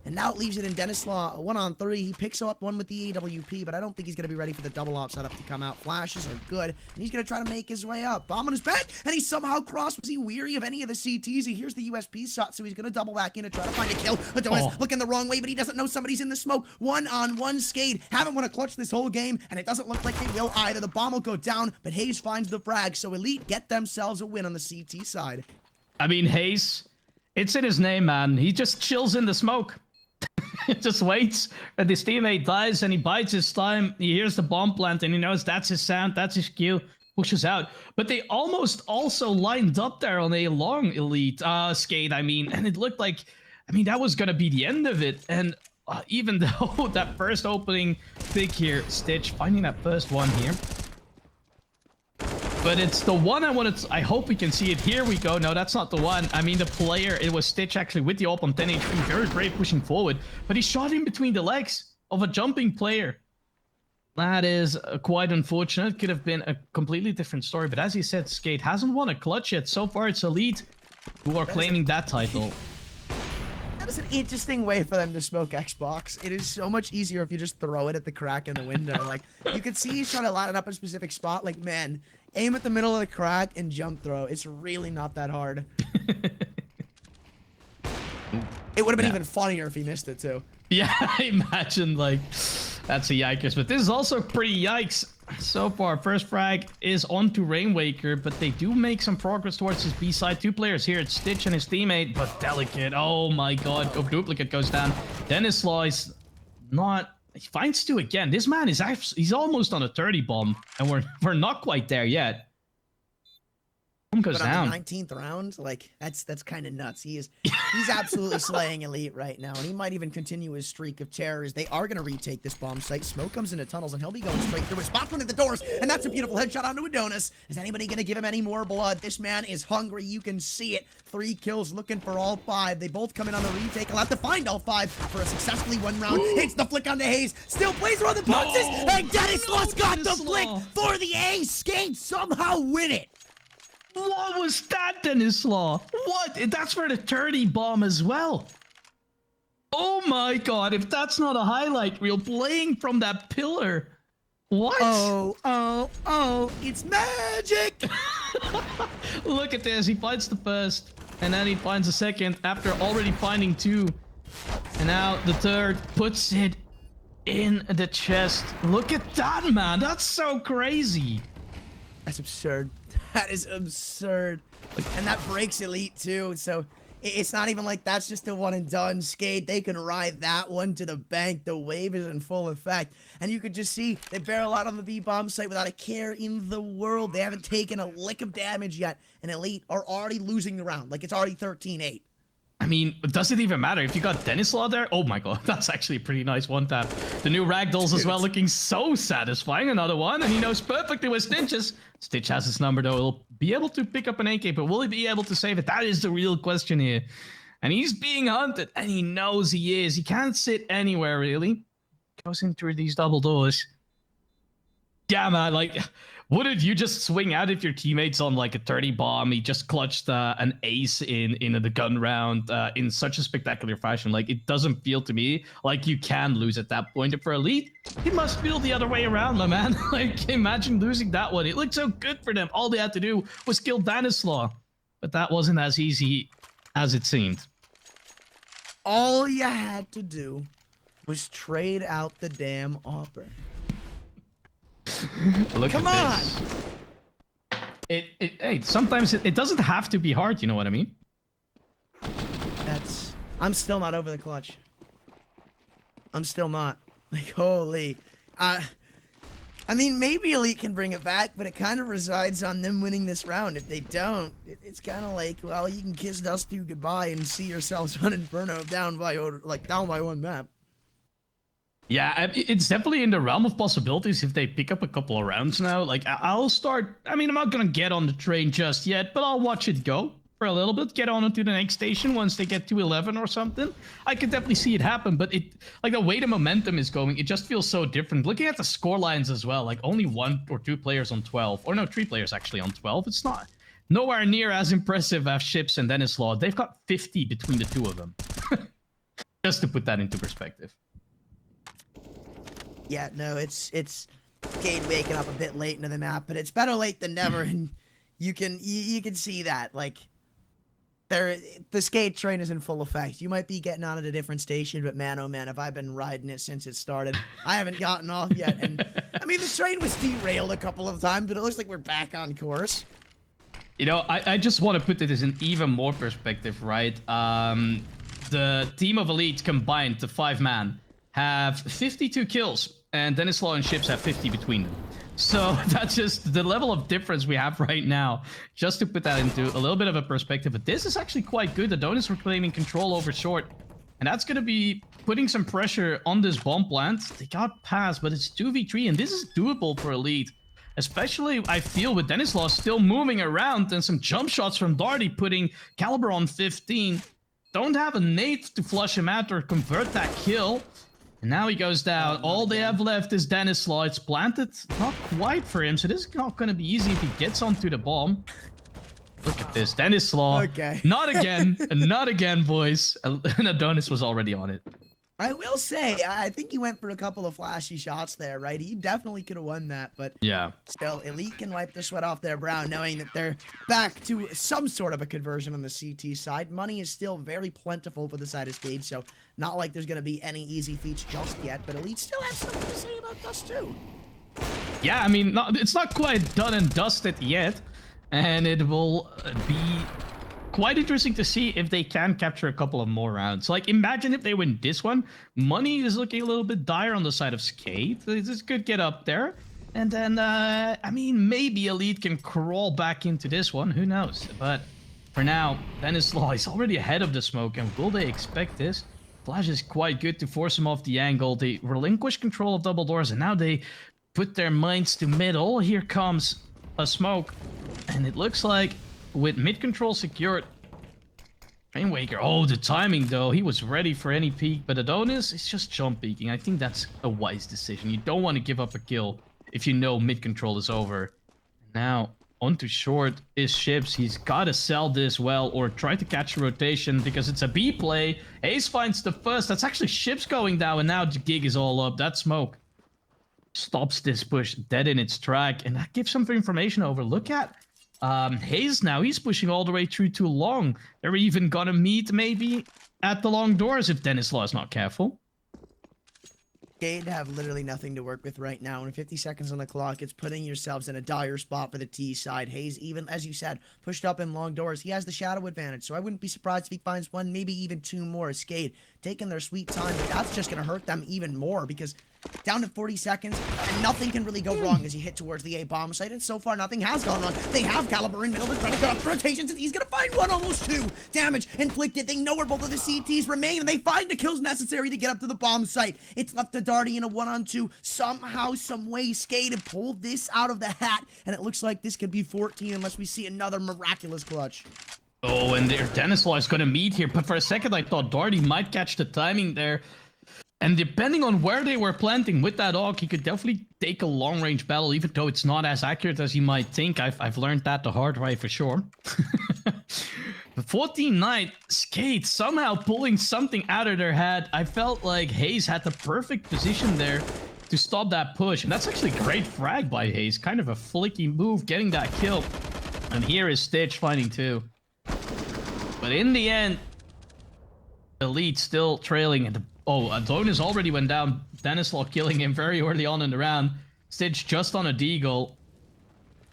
And now it leaves it in Denislaw, 1-on-3. He picks up one with the AWP, but I don't think he's going to be ready for the double op setup to come out. Flashes are good, and he's going to try to make his way up. Bomb on his back, and he somehow crossed. Was he weary of any of the CTs? He hears the USP shot, so he's going to double back in to try to find a kill. Adonis looking the wrong way, but he doesn't know somebody's in the smoke. 1-on-1 SKADE. Haven't won a clutch this whole game, and it doesn't look like they will either. The bomb will go down, but Hayes finds the frag, so Elite get themselves a win on the CT side. I mean, Hayes, it's in his name, man. He just chills in the smoke. Just waits, and his teammate dies, and he bides his time. He hears the bomb plant, and he knows that's his sound, that's his cue. Pushes out. But they almost also lined up there on a long Elite SKADE, I mean, and it looked like, I mean, that was going to be the end of it. And even though that first opening pick here, Stitch finding that first one here. But it's the one I wanted to, I hope we can see it. Here we go. No, that's not the one. I mean, the player, it was Stitch actually with the ult on 10 HP. Very brave pushing forward. But he shot in between the legs of a jumping player. That is quite unfortunate. Could have been a completely different story. But as you said, SKADE hasn't won a clutch yet. So far, it's Elite who are claiming that title. That is an interesting way for them to smoke Xbox. It is so much easier if you just throw it at the crack in the window. Like, you could see he's trying to line it up in a specific spot. Like, man, aim at the middle of the crack and jump throw. It's really not that hard. It would have been even funnier if he missed it, too. Yeah, I imagine, like, that's a yikers. But this is also pretty yikes. So far, first frag is onto Rainwaker, but they do make some progress towards his B side. 2 players here. It's Stitch and his teammate, but Delicate. Oh my god. Oh, Duplicate goes down. Denislaw is not... He finds 2 again. This man is actually... He's almost on a 30 bomb, and we're not quite there yet. Boom goes But on down. the 19th round, like that's kind of nuts. He's absolutely slaying Elite right now, and he might even continue his streak of terrors. They are gonna retake this bomb site. Smoke comes into tunnels, and he'll be going straight through it. Spot one at the doors, and that's a beautiful headshot onto Adonis. Is anybody gonna give him any more blood? This man is hungry. You can see it. 3 kills, looking for all 5. They both come in on the retake. He'll have to find all 5 for a successfully won round. Hits the flick onto Hayes. Still plays around the boxes, and Dennis Lost got the flick for the ace. SKADE somehow win it. What was that, Dennis Law? What? That's for the 30 bomb as well. Oh my god, if that's not a highlight reel playing from that pillar. What? Oh, it's magic! Look at this, he finds the first, and then he finds the second after already finding 2. And now the third puts it in the chest. Look at that, man. That's so crazy. That's absurd. That is absurd. And that breaks Elite too, so it's not even like that's just a one and done. SKADE, they can ride that one to the bank. The wave is in full effect. And you could just see they barrel out on the B-bomb site without a care in the world. They haven't taken a lick of damage yet. And Elite are already losing the round. Like, it's already 13-8. I mean, does it even matter if you got Dennis Law there? Oh my god, that's actually a pretty nice one tap. The new ragdolls as well, looking so satisfying. Another one, and he knows perfectly where Stitch is. Stitch has his number though. He'll be able to pick up an AK, but will he be able to save it? That is the real question here. And he's being hunted, and he knows he is. He can't sit anywhere really. Goes in through these double doors. Yeah, man, like, wouldn't you just swing out if your teammate's on like a 30 bomb? He just clutched an ace in the gun round in such a spectacular fashion. Like, it doesn't feel to me like you can lose at that point. And for Elite, it must feel the other way around, my man. Like, imagine losing that one. It looked so good for them. All they had to do was kill Danislaw. But that wasn't as easy as it seemed. All you had to do was trade out the damn Opper. Come on! Hey, sometimes it doesn't have to be hard, you know what I mean? I'm still not over the clutch. I'm still not. Like, holy. I mean, maybe Elite can bring it back, but it kind of resides on them winning this round. If they don't, it's kind of like, well, you can kiss Dust 2 goodbye and see yourselves run Inferno down by 1 map. Yeah, it's definitely in the realm of possibilities if they pick up a couple of rounds now. Like, I'll start... I mean, I'm not going to get on the train just yet, but I'll watch it go for a little bit. Get on to the next station once they get to 11 or something. I could definitely see it happen, but like the way the momentum is going, it just feels so different. Looking at the score lines as well, like only 1 or 2 players on 12. Or no, 3 players actually on 12. It's not nowhere near as impressive as Ships and Dennis Law. They've got 50 between the 2 of them. Just to put that into perspective. Yeah, no, it's SKADE waking up a bit late into the map, but it's better late than never, and you can see that. Like, the SKADE train is in full effect. You might be getting on at a different station, but man, oh man, have I been riding it since it started. I haven't gotten off yet, and I mean, the train was derailed a couple of times, but it looks like we're back on course. You know, I just want to put this in even more perspective, right? The team of Elite combined, the 5-man, have 52 kills, and Dennis Law and Ships have 50 between them. So that's just the level of difference we have right now. Just to put that into a little bit of a perspective, but this is actually quite good. Adonis reclaiming control over short, and that's going to be putting some pressure on this bomb plant. They got past, but it's 2v3, and this is doable for Elite. Especially, I feel, with Dennis Law still moving around, and some jump shots from Darty putting Caliber on 15. Don't have a nade to flush him out or convert that kill. And now he goes down. All they have left is Dennis Law. It's planted not quite for him, so this is not going to be easy if he gets onto the bomb. Look at this. Dennis Law. Okay. Not again. Not again, boys. And Adonis was already on it. I will say, I think he went for a couple of flashy shots there, right? He definitely could have won that, but yeah, still, Elite can wipe the sweat off their brow, knowing that they're back to some sort of a conversion on the CT side. Money is still very plentiful for the side of SKADE, so not like there's going to be any easy feats just yet, but Elite still has something to say about Dust too. Yeah, I mean, it's not quite done and dusted yet, and it will be quite interesting to see if they can capture a couple of more rounds. Like, imagine if they win this one. Money is looking a little bit dire on the side of SKADE. This could get up there. And then, I mean, maybe Elite can crawl back into this one. Who knows? But for now, Venislaw is already ahead of the smoke. And will they expect this? Flash is quite good to force him off the angle. They relinquish control of double doors. And now they put their minds to middle. Here comes a smoke. And it looks like with mid control secured, Rainwaker, oh, the timing though. He was ready for any peek. But Adonis is just jump peeking. I think that's a wise decision. You don't want to give up a kill if you know mid control is over. Now, onto short is Ships. He's got to sell this well or try to catch a rotation because it's a B play. Ace finds the first. That's actually Ships going down, and now the gig is all up. That smoke stops this push dead in its track, and that gives some information over. Look at Hayes now. He's pushing all the way through too long. They're even gonna meet maybe at the long doors if Denislaw is not careful. SKADE have literally nothing to work with right now, and 50 seconds on the clock, it's putting yourselves in a dire spot for the T side. Hayes, even as you said, pushed up in long doors. He has the shadow advantage, so I wouldn't be surprised if he finds one, maybe even two more. SKADE taking their sweet time, but that's just going to hurt them even more because down to 40 seconds, and nothing can really go wrong as you hit towards the A bomb site, and so far nothing has gone wrong. They have Caliber in middle, they're trying to cut up rotations, and he's gonna find one, almost two. Damage inflicted, they know where both of the CTs remain, and they find the kills necessary to get up to the bomb site. It's left to Darty in a 1-on-2. Somehow, some way, SKADE have pulled this out of the hat, and it looks like this could be 14 unless we see another miraculous clutch. Oh, and their Denislaw is gonna meet here, but for a second I thought Darty might catch the timing there. And depending on where they were planting with that AUG, he could definitely take a long-range battle, even though it's not as accurate as you might think. I've learned that the hard way for sure. But 14-9, SKADE somehow pulling something out of their head. I felt like Hayes had the perfect position there to stop that push. And that's actually a great frag by Hayes. Kind of a flicky move, getting that kill. And here is Stitch finding two. But in the end, Elite still trailing at the... Oh, Adonis already went down. Denislaw killing him very early on in the round. Stitch just on a deagle.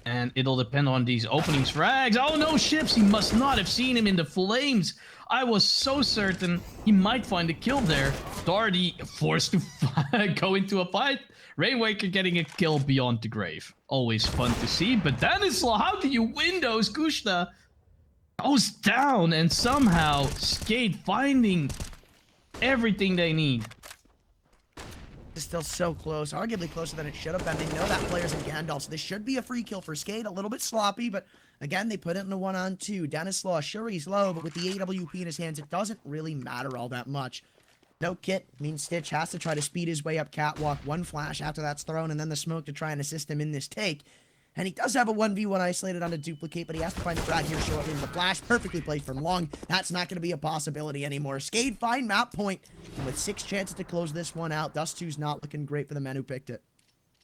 And it'll depend on these openings frags. Oh no, Ships! He must not have seen him in the flames. I was so certain he might find a kill there. Darty forced to go into a fight. Rainwaker getting a kill beyond the grave. Always fun to see. But Denislaw, how do you win those? Kushta goes down, and somehow SKADE finding everything they need. It's still so close, arguably closer than it should have been. They know that player's in Gandalf, so this should be a free kill for SKADE. A little bit sloppy, but again, they put it in a 1-on-2. Denislaw, sure he's low, but with the AWP in his hands, it doesn't really matter all that much. No kit means Stitch has to try to speed his way up catwalk. One flash after that's thrown, and then the smoke to try and assist him in this take. And he does have a 1v1 isolated on a duplicate, but he has to find a frag here shortly. And the flash perfectly placed from long. That's not going to be a possibility anymore. SKADE find map point. And with 6 chances to close this one out, Dust2's not looking great for the men who picked it.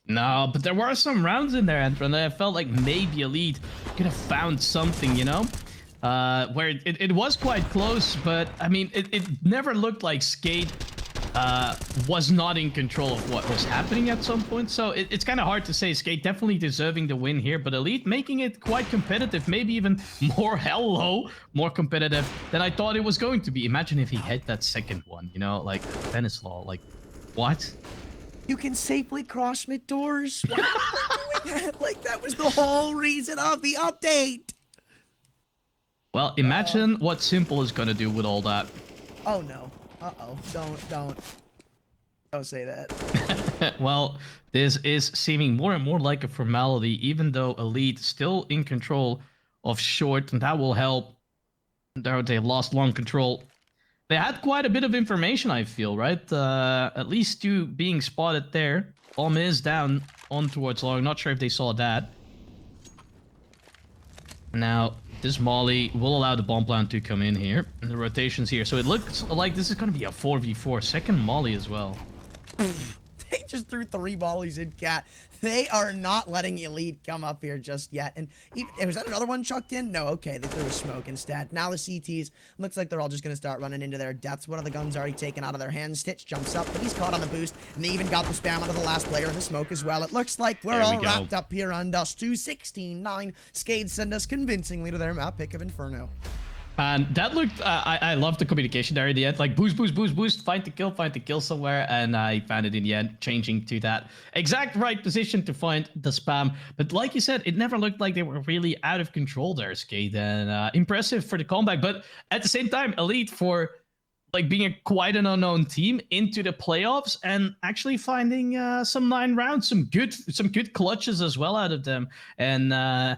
No, but there were some rounds in there, Anthony, that I felt like maybe Elite could have found something, you know? Where it was quite close, but, I mean, it never looked like SKADE was not in control of what was happening at some point. So it's kind of hard to say. SKADE definitely deserving the win here, but Elite making it quite competitive, maybe even more more competitive than I thought it was going to be. Imagine if he had that second one, you know, like Venislaw, like, what? You can safely cross mid doors. Why are you doing that? Like, that was the whole reason of the update. Well, imagine what Simple is gonna do with all that. Oh no. Uh-oh. Don't say that. Well, this is seeming more and more like a formality, even though Elite still in control of short, and that will help. They lost long control. They had quite a bit of information, I feel, right? At least 2 being spotted there. Bomb is down on towards long. Not sure if they saw that. Now, this Molly will allow the bomb plant to come in here. And the rotations here. So it looks like this is going to be a 4v4. Second Molly as well. They just threw 3 volleys in cat. They are not letting Elite come up here just yet. And was that another one chucked in? No, okay, they threw a smoke instead. Now the CTs, looks like they're all just going to start running into their depths. One of the guns already taken out of their hands. Stitch jumps up, but he's caught on the boost. And they even got the spam out of the last player in the smoke as well. It looks like we're all wrapped up here on Dust2. 16-9. SKADE send us convincingly to their map pick of Inferno. And that looked, I love the communication there in the end. Like boost, boost, boost, boost, find the kill somewhere. And I found it in the end, changing to that exact right position to find the spam. But like you said, it never looked like they were really out of control there, SKADE. And impressive for the comeback. But at the same time, elite for like being quite an unknown team into the playoffs and actually finding some 9 rounds, some good clutches as well out of them. And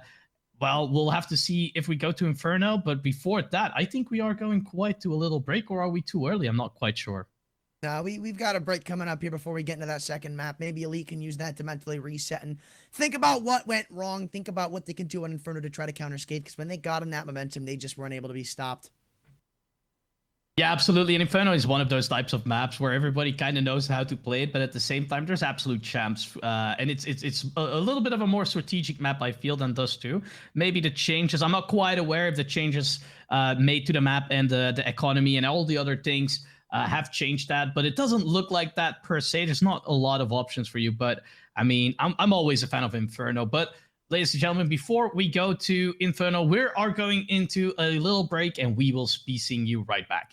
well, we'll have to see if we go to Inferno, but before that, I think we are going quite to a little break, or are we too early? I'm not quite sure. No, we've got a break coming up here before we get into that second map. Maybe Elite can use that to mentally reset and think about what went wrong, think about what they can do on Inferno to try to counter SKADE, because when they got in that momentum, they just weren't able to be stopped. Yeah, absolutely. And Inferno is one of those types of maps where everybody kind of knows how to play it, but at the same time, there's absolute champs. And it's a little bit of a more strategic map, I feel, than Dust 2. Maybe the changes, I'm not quite aware of the changes made to the map and the economy and all the other things have changed that, but it doesn't look like that per se. There's not a lot of options for you, but I mean, I'm always a fan of Inferno. But ladies and gentlemen, before we go to Inferno, we are going into a little break and we will be seeing you right back.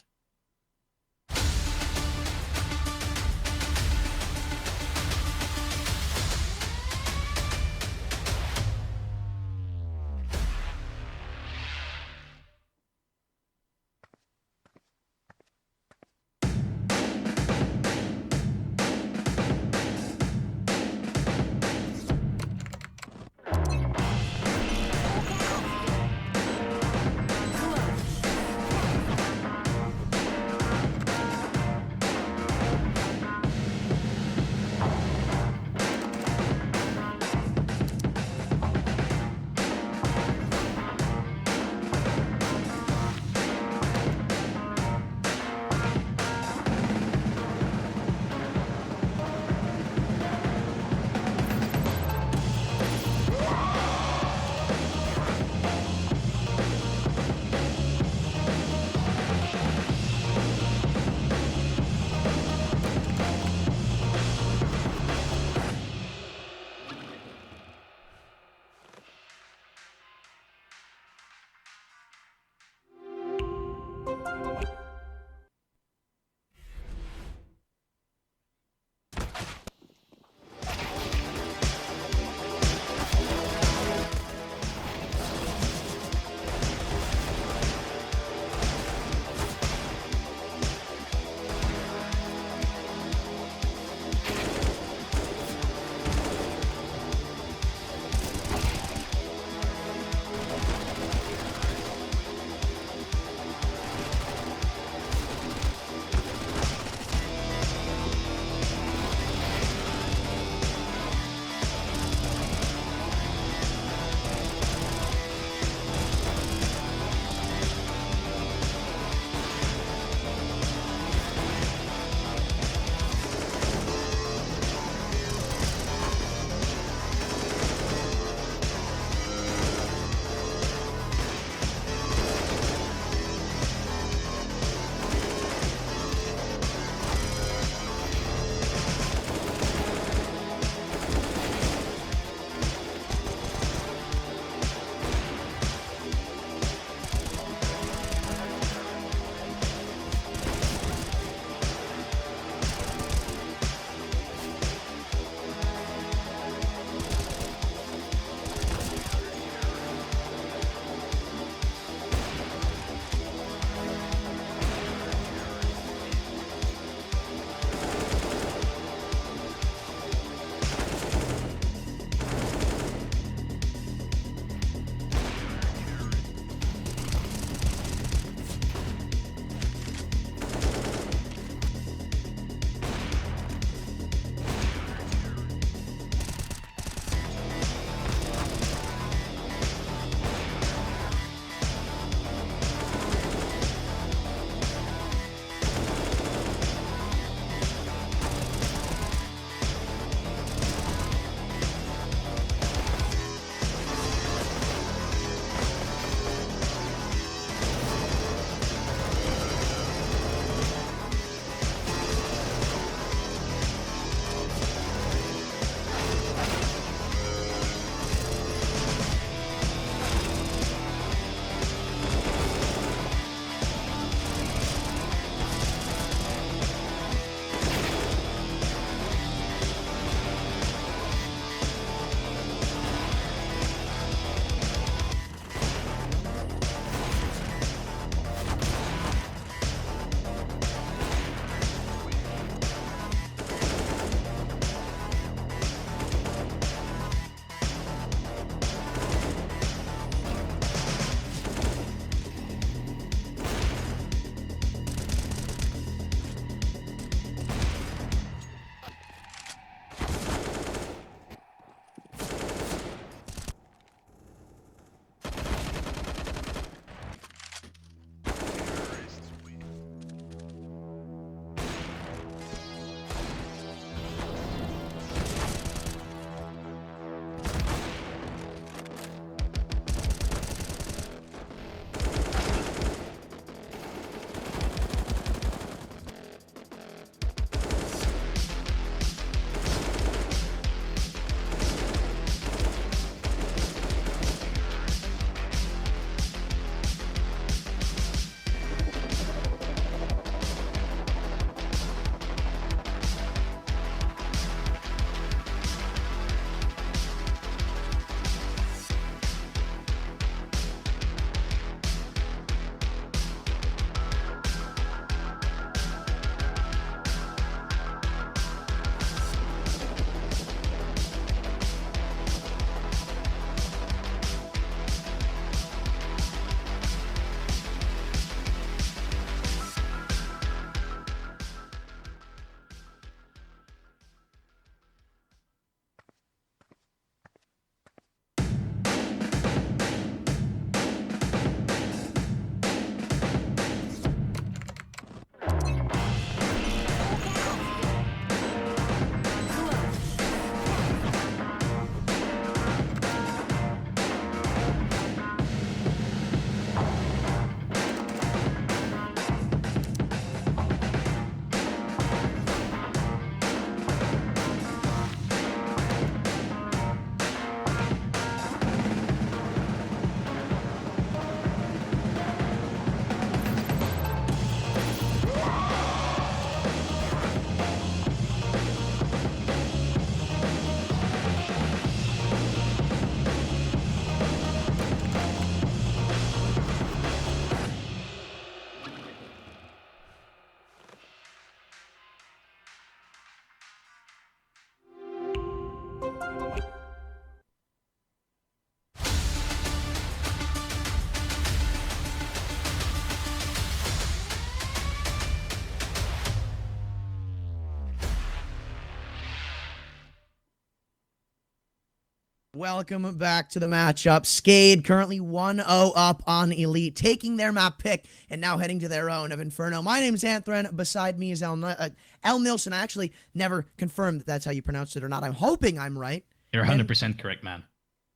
Welcome back to the matchup. SKADE currently 1-0 up on Elite, taking their map pick and now heading to their own of Inferno. My name is Anthron. Beside me is El Nilsson. I actually never confirmed that that's how you pronounce it or not. I'm hoping I'm right. You're 100% correct, man.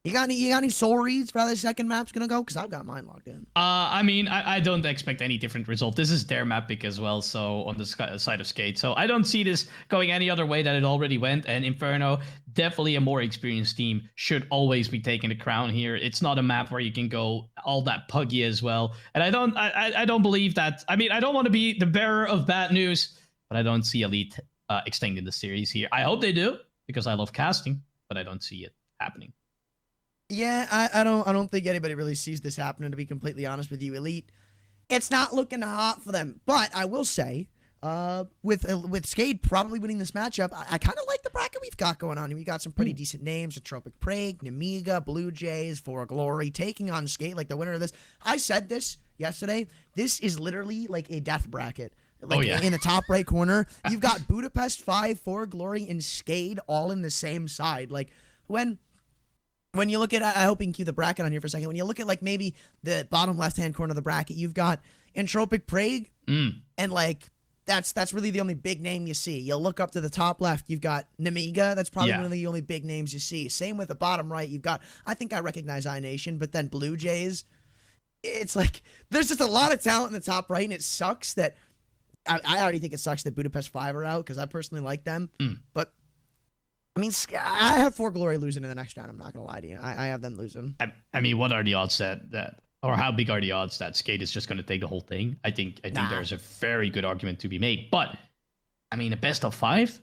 You got any soul reads for how the second map's gonna go? Because I've got mine locked in. I mean, I don't expect any different result. This is their map pick as well, so on the side of SKADE. So I don't see this going any other way than it already went. And Inferno, definitely a more experienced team, should always be taking the crown here. It's not a map where you can go all that puggy as well. And I don't believe that. I mean, I don't want to be the bearer of bad news, but I don't see Elite extending the series here. I hope they do, because I love casting, but I don't see it happening. Yeah, I don't think anybody really sees this happening, to be completely honest with you. Elite, it's not looking hot for them. But I will say, with SKADE probably winning this matchup, I kind of like the bracket we've got going on. We got some pretty decent names: Atropic Prague, Nemiga, Blue Jays, For Glory, taking on SKADE, like the winner of this. I said this yesterday. This is literally like a death bracket. Like in the top right corner, you've got Budapest 5, For Glory, and SKADE all in the same side. Like when you look at, I hope you can keep the bracket on here for a second. When you look at like maybe the bottom left-hand corner of the bracket, you've got Entropic Prague, and like that's really the only big name you see. You'll look up to the top left, you've got Nemiga. That's probably one of the only big names you see. Same with the bottom right, you've got, I think I recognize iNation, but then Blue Jays. It's like there's just a lot of talent in the top right, and it sucks that I already think it sucks that Budapest 5 are out, because I personally like them, but. I mean, I have For Glory losing in the next round. I'm not going to lie to you. I have them losing. I mean, what are the odds that or how big are the odds that SKADE is just going to take the whole thing? I think there's a very good argument to be made. But, I mean, a best of 5,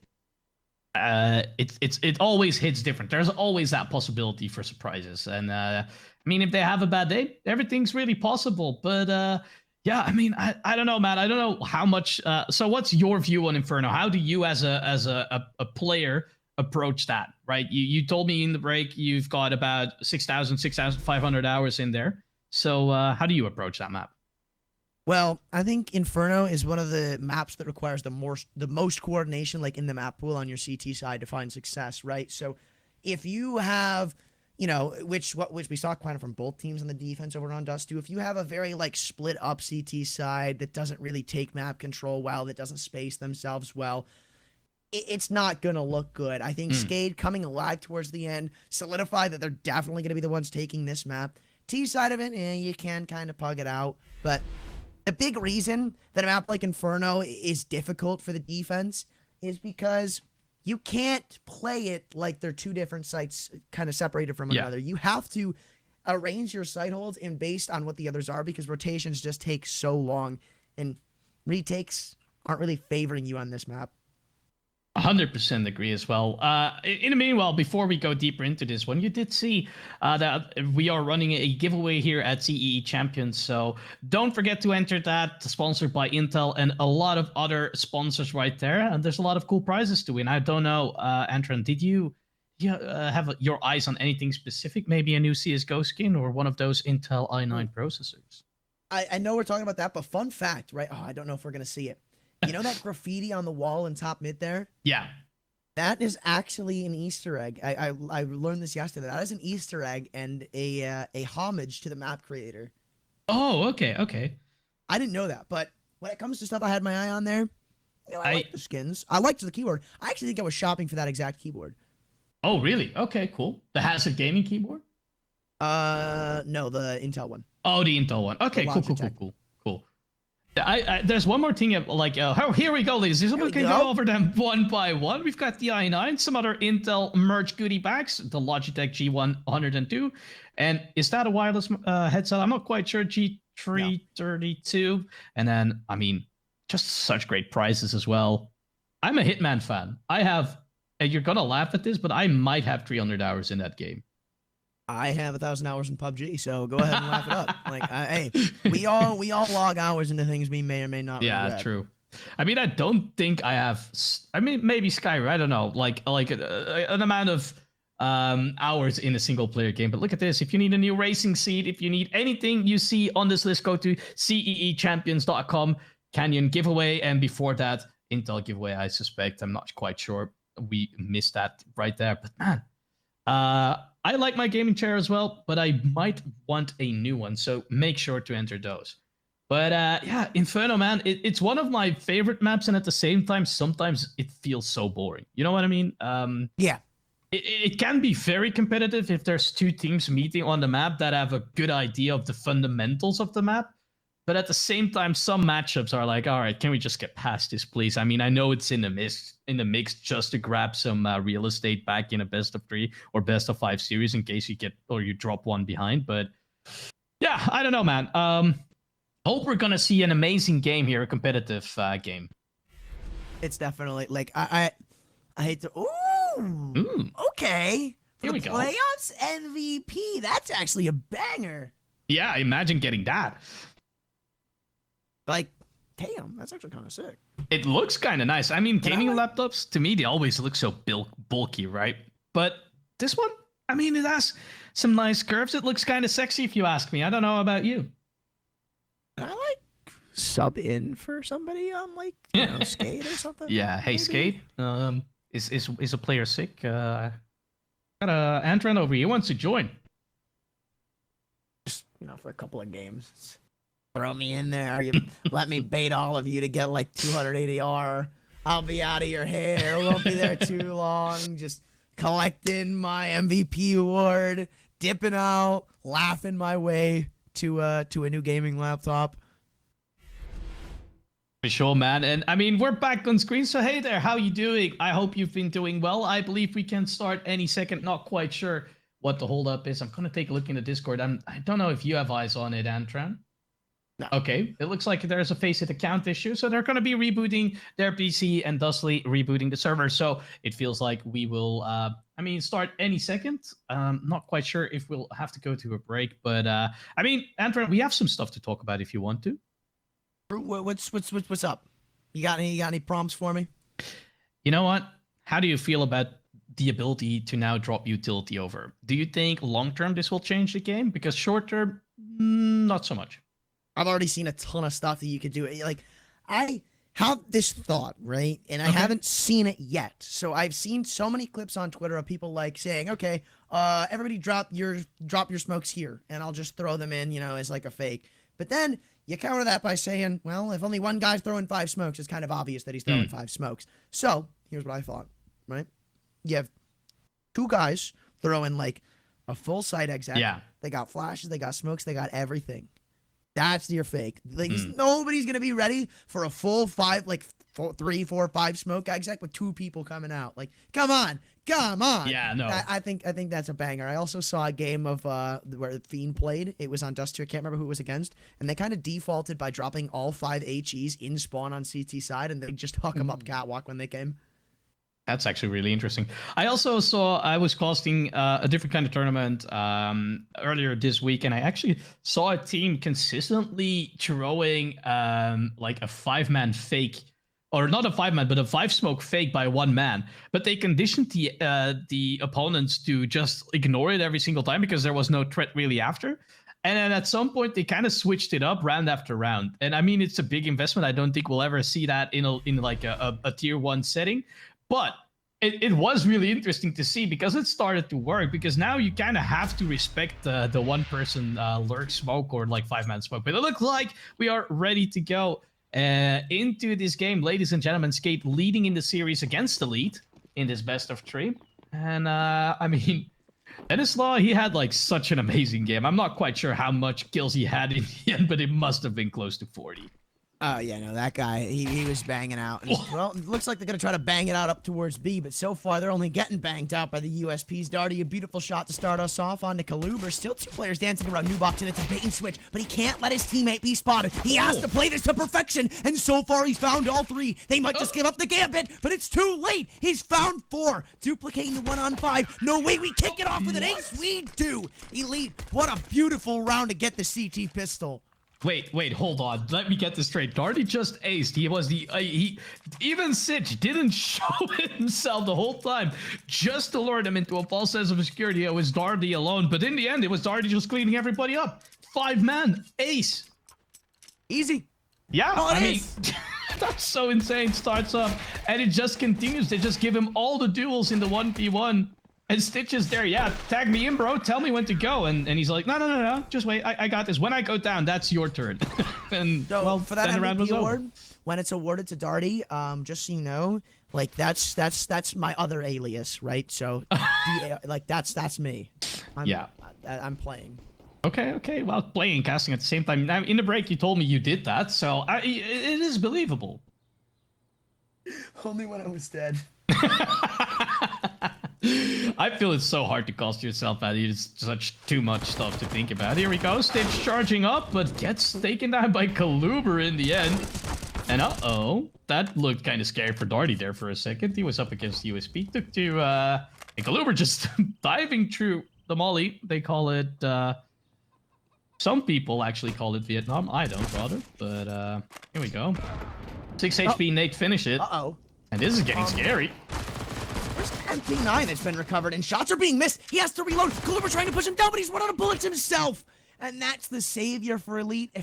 it always hits different. There's always that possibility for surprises. And, I mean, if they have a bad day, everything's really possible. But, yeah, I mean, I don't know, man. I don't know how much. So what's your view on Inferno? How do you as a player approach that, right? You told me in the break you've got about 6,500 hours in there. So how do you approach that map? Well, I think Inferno is one of the maps that requires the most coordination, like in the map pool on your CT side, to find success, right? So if you have, you know, which we saw kind of from both teams on the defense over on Dust 2, if you have a very like split up CT side that doesn't really take map control well, that doesn't space themselves well, it's not going to look good. I think SKADE coming alive towards the end solidify that they're definitely going to be the ones taking this map. T side of it, you can kind of pug it out. But the big reason that a map like Inferno is difficult for the defense is because you can't play it like they're two different sites kind of separated from one another. You have to arrange your site holds and based on what the others are, because rotations just take so long and retakes aren't really favoring you on this map. 100% agree as well. In the meanwhile, before we go deeper into this one, you did see that we are running a giveaway here at CEE Champions. So don't forget to enter that, sponsored by Intel and a lot of other sponsors right there. And there's a lot of cool prizes to win. I don't know, Antron, did you have your eyes on anything specific? Maybe a new CSGO skin or one of those Intel i9 processors? I know we're talking about that, but fun fact, right? Oh, I don't know if we're going to see it. You know that graffiti on the wall in top mid there? Yeah. That is actually an Easter egg. I learned this yesterday. That is an Easter egg and a homage to the map creator. Oh, okay. I didn't know that, but when it comes to stuff I had my eye on there, you know, I like the skins. I liked the keyboard. I actually think I was shopping for that exact keyboard. Oh, really? Okay, cool. The Hazard Gaming keyboard? No, the Intel one. Oh, the Intel one. Okay, cool. There's one more thing. Here we go, ladies. We can go over them one by one. We've got the i9, some other Intel merch goodie bags, the Logitech G102, and is that a wireless headset? I'm not quite sure. G332, and then I mean, just such great prices as well. I'm a Hitman fan. I have, and you're gonna laugh at this, but I might have 300 hours in that game. I have 1,000 hours in PUBG, so go ahead and laugh it up. Like, hey, we all log hours into things we may or may not. Yeah, regret. True. I mean, I don't think I have. I mean, maybe Skyrim. I don't know, like an amount of hours in a single player game. But look at this. If you need a new racing seat, if you need anything you see on this list, go to ceechampions.com. Canyon giveaway, and before that, Intel giveaway. I suspect. I'm not quite sure. We missed that right there, but man. I like my gaming chair as well, but I might want a new one, so make sure to enter those. But yeah, Inferno, man, it's one of my favorite maps, and at the same time, sometimes it feels so boring. You know what I mean? Yeah. It can be very competitive if there's two teams meeting on the map that have a good idea of the fundamentals of the map. But at the same time, some matchups are like, all right, can we just get past this, please? I mean, I know it's in the mix just to grab some real estate back in a best of 3 or best of 5 series in case you get or you drop one behind. But yeah, I don't know, man. Hope we're gonna see an amazing game here, a competitive game. It's definitely like I hate to. Ooh. Okay. For Here we the go. playoffs MVP. That's actually a banger. Yeah, imagine getting that. Like, damn, that's actually kind of sick. It looks kind of nice. I mean, But I gaming like- laptops, to me, they always look so bulky, right? But this one, I mean, it has some nice curves. It looks kind of sexy, if you ask me. I don't know about you. I like sub in for somebody on like SKADE or something. Yeah, hey, maybe? SKADE. Is a player sick? Got Antron over here. He wants to join. Just for a couple of games. Throw me in there. You let me bait all of you to get like 280 R. I'll be out of your hair. Won't be there too long. Just collecting my MVP award, dipping out, laughing my way to a new gaming laptop. For sure, man. And I mean, we're back on screen. So hey there, how you doing? I hope you've been doing well. I believe we can start any second. Not quite sure what the holdup is. I'm gonna take a look in the Discord. I don't know if you have eyes on it, Antran. No. Okay, it looks like there's a Faceit account issue, so they're going to be rebooting their PC and thusly rebooting the server. So it feels like we will, start any second. Not quite sure if we'll have to go to a break, but Antron, we have some stuff to talk about if you want to. What's up? You got any prompts for me? You know what? How do you feel about the ability to now drop utility over? Do you think long term this will change the game? Because short term, not so much. I've already seen a ton of stuff that you could do. Like, I have this thought, right? And I haven't seen it yet. So I've seen so many clips on Twitter of people like saying, okay, everybody drop your smokes here, and I'll just throw them in, as like a fake. But then you counter that by saying, well, if only one guy's throwing 5 smokes, it's kind of obvious that he's throwing 5 smokes. So here's what I thought, right? You have 2 guys throwing like a full site exec. Yeah. They got flashes, they got smokes, they got everything. That's your fake. Like nobody's gonna be ready for a full 5, like 3, 4, 5 smoke exec with 2 people coming out. Like, come on. Yeah, no. I think that's a banger. I also saw a game of where Fiend played. It was on Dust 2. I can't remember who it was against, and they kind of defaulted by dropping all 5 HEs in spawn on CT side, and they just huck them up catwalk when they came. That's actually really interesting. I also saw, I was casting a different kind of tournament earlier this week, and I actually saw a team consistently throwing like a 5-man fake, or not a 5-man, but a 5-smoke fake by 1 man. But they conditioned the opponents to just ignore it every single time because there was no threat really after. And then at some point, they kind of switched it up round after round. And I mean, it's a big investment. I don't think we'll ever see that in like a tier 1 setting. But it was really interesting to see because it started to work. Because now you kind of have to respect the 1-person lurk smoke or like 5-man smoke. But it looks like we are ready to go into this game. Ladies and gentlemen, SKADE leading in the series against the lead in this best of 3. And I mean, Dennis Law, he had like such an amazing game. I'm not quite sure how much kills he had in the end, but it must have been close to 40. Oh, yeah, no, that guy, he was banging out. And, well, it looks like they're going to try to bang it out up towards B, but so far they're only getting banged out by the USPs. Darty, a beautiful shot to start us off on the Kaluber. Still 2 players dancing around New Box, and it's a bait and switch, but he can't let his teammate be spotted. He has to play this to perfection, and so far he's found all 3. They might just give up the gambit, but it's too late. He's found 4, duplicating the 1-on-5. No way, we kick it off with an ace. We do. Elite, what a beautiful round to get the CT pistol. Wait, hold on. Let me get this straight. Darty just aced. He was even Sitch didn't show himself the whole time just to lure them into a false sense of security. It was Darty alone, but in the end, it was Darty just cleaning everybody up. 5-man ace. Easy. Yeah, Oh, I mean, is. that's so insane. Starts up, and it just continues. They just give him all the duels in the 1v1. And Stitch is there, yeah, tag me in, bro, tell me when to go. And he's like, no, just wait, I got this. When I go down, that's your turn. And, So, well, for that then the round was MVP over. award, when it's awarded to Darty, just so you know, like, that's my other alias, right? So, like, that's me. I'm playing. Okay, well, playing and casting at the same time. Now, in the break, you told me you did that, so it is believable. Only when I was dead. I feel it's so hard to cost yourself out. It's such too much stuff to think about. Here we go. Stitch charging up, but gets taken down by Kaluber in the end. And uh-oh, that looked kind of scary for Darty there for a second. He was up against USP. Took to, and Kaluber just diving through the molly. They call it, some people actually call it Vietnam. I don't, rather. But, here we go. 6 HP, Nate finish it. Uh-oh. And this is getting scary. Where's the MP9 that's been recovered? And shots are being missed. He has to reload. Kaluber trying to push him down, but he's run out of bullets himself. And that's the savior for Elite.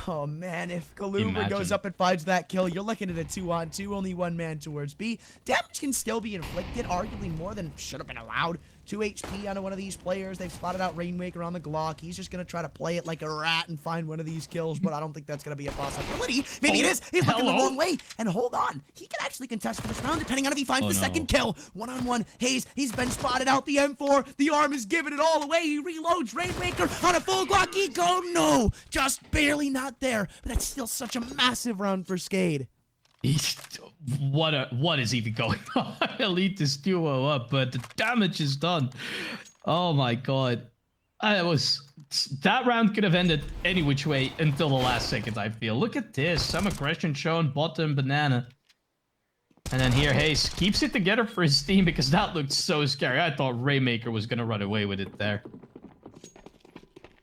Oh man, if Kaluber goes up and finds that kill, you're looking at a 2-on-2, only one man towards B. Damage can still be inflicted, arguably more than should have been allowed. 2 HP onto one of these players. They've spotted out Rainmaker on the Glock. He's just going to try to play it like a rat and find one of these kills, but I don't think that's going to be a possibility. Maybe it is. He's looking the wrong way. And hold on. He can actually contest this round depending on if he finds the second kill. One-on-one. Hayes, he's been spotted out. The M4, the arm is giving it all away. He reloads. Rainmaker on a full Glock. He go, no. Just barely not there. But that's still such a massive round for SKADE. What is even going on? Elite this duo up, but the damage is done. Oh my god. That round could have ended any which way until the last second, I feel. Look at this. Some aggression shown, bottom, banana. And then here, Hayes keeps it together for his team because that looked so scary. I thought Rainmaker was going to run away with it there.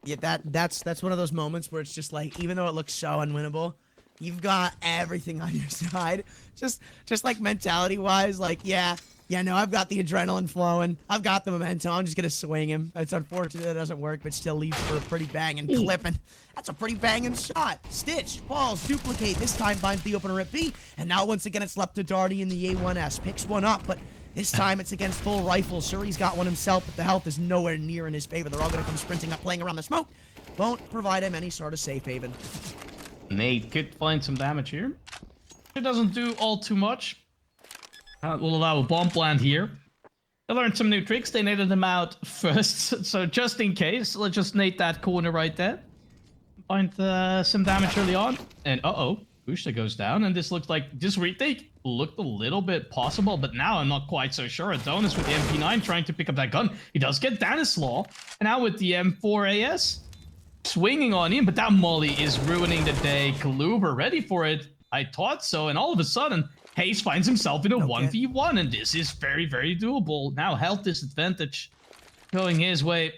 Yeah, that's one of those moments where it's just like, even though it looks so unwinnable, you've got everything on your side. Just like mentality-wise, like, yeah, no, I've got the adrenaline flowing. I've got the momentum. I'm just going to swing him. It's unfortunate it doesn't work, but still leaves for a pretty banging clipping. That's a pretty banging shot. Stitch, falls, duplicate. This time finds the opener at B. And now once again, it's left to Darty in the A1S. Picks one up, but this time it's against full rifles. Sure, he's got one himself, but the health is nowhere near in his favor. They're all going to come sprinting up, playing around the smoke. Won't provide him any sort of safe haven. Nate could find some damage here. It doesn't do all too much. We'll allow a bomb plant here. They learned some new tricks. They naded them out first. So just in case, let's just nade that corner right there. Find some damage early on. And uh-oh, Bushta goes down. And this looks like, this retake looked a little bit possible. But now I'm not quite so sure. Adonis with the MP9 trying to pick up that gun. He does get Danislaw. And now with the M4AS. Swinging on him, but that molly is ruining the day. Kaluber ready for it. I thought so, and all of a sudden, Hayes finds himself in a 1v1, and this is very, very doable. Now, health disadvantage going his way,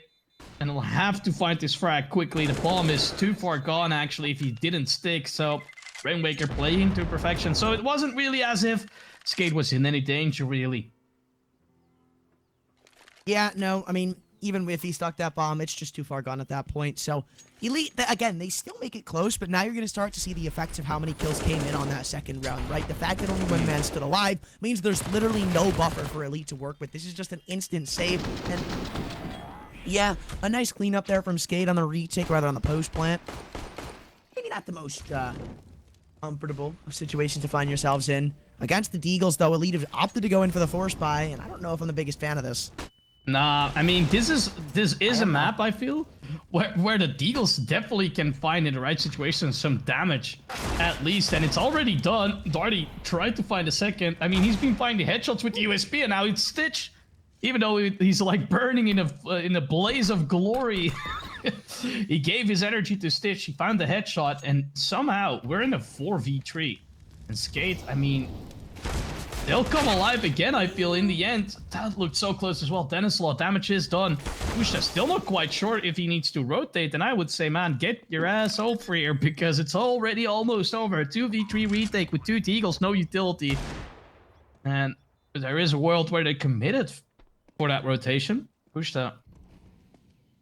and he'll have to find this frag quickly. The bomb is too far gone, actually, if he didn't stick, so Rainmaker playing to perfection. So it wasn't really as if SKADE was in any danger, really. Yeah, no, I mean, even if he stuck that bomb, it's just too far gone at that point. So, Elite, again, they still make it close, but now you're going to start to see the effects of how many kills came in on that second round, right? The fact that only one man stood alive means there's literally no buffer for Elite to work with. This is just an instant save. And, yeah, a nice cleanup there from SKADE on the retake, rather on the post plant. Maybe not the most comfortable of situations to find yourselves in. Against the Deagles, though, Elite have opted to go in for the force buy, and I don't know if I'm the biggest fan of this. Nah, I mean, this is a map, I feel, where the Deagles definitely can find in the right situation some damage, at least, and it's already done. Darty tried to find a second. I mean, he's been finding headshots with the USP, and now it's Stitch. Even though he's like burning in a blaze of glory, he gave his energy to Stitch. He found the headshot, and somehow we're in a 4v3. And SKADE, I mean, they'll come alive again, I feel, in the end. That looked so close as well. Danislaw, damage is done. Bushta still not quite sure if he needs to rotate. And I would say, man, get your ass over here because it's already almost over. 2v3 retake with 2 Deagles, no utility. And there is a world where they committed for that rotation. Bushta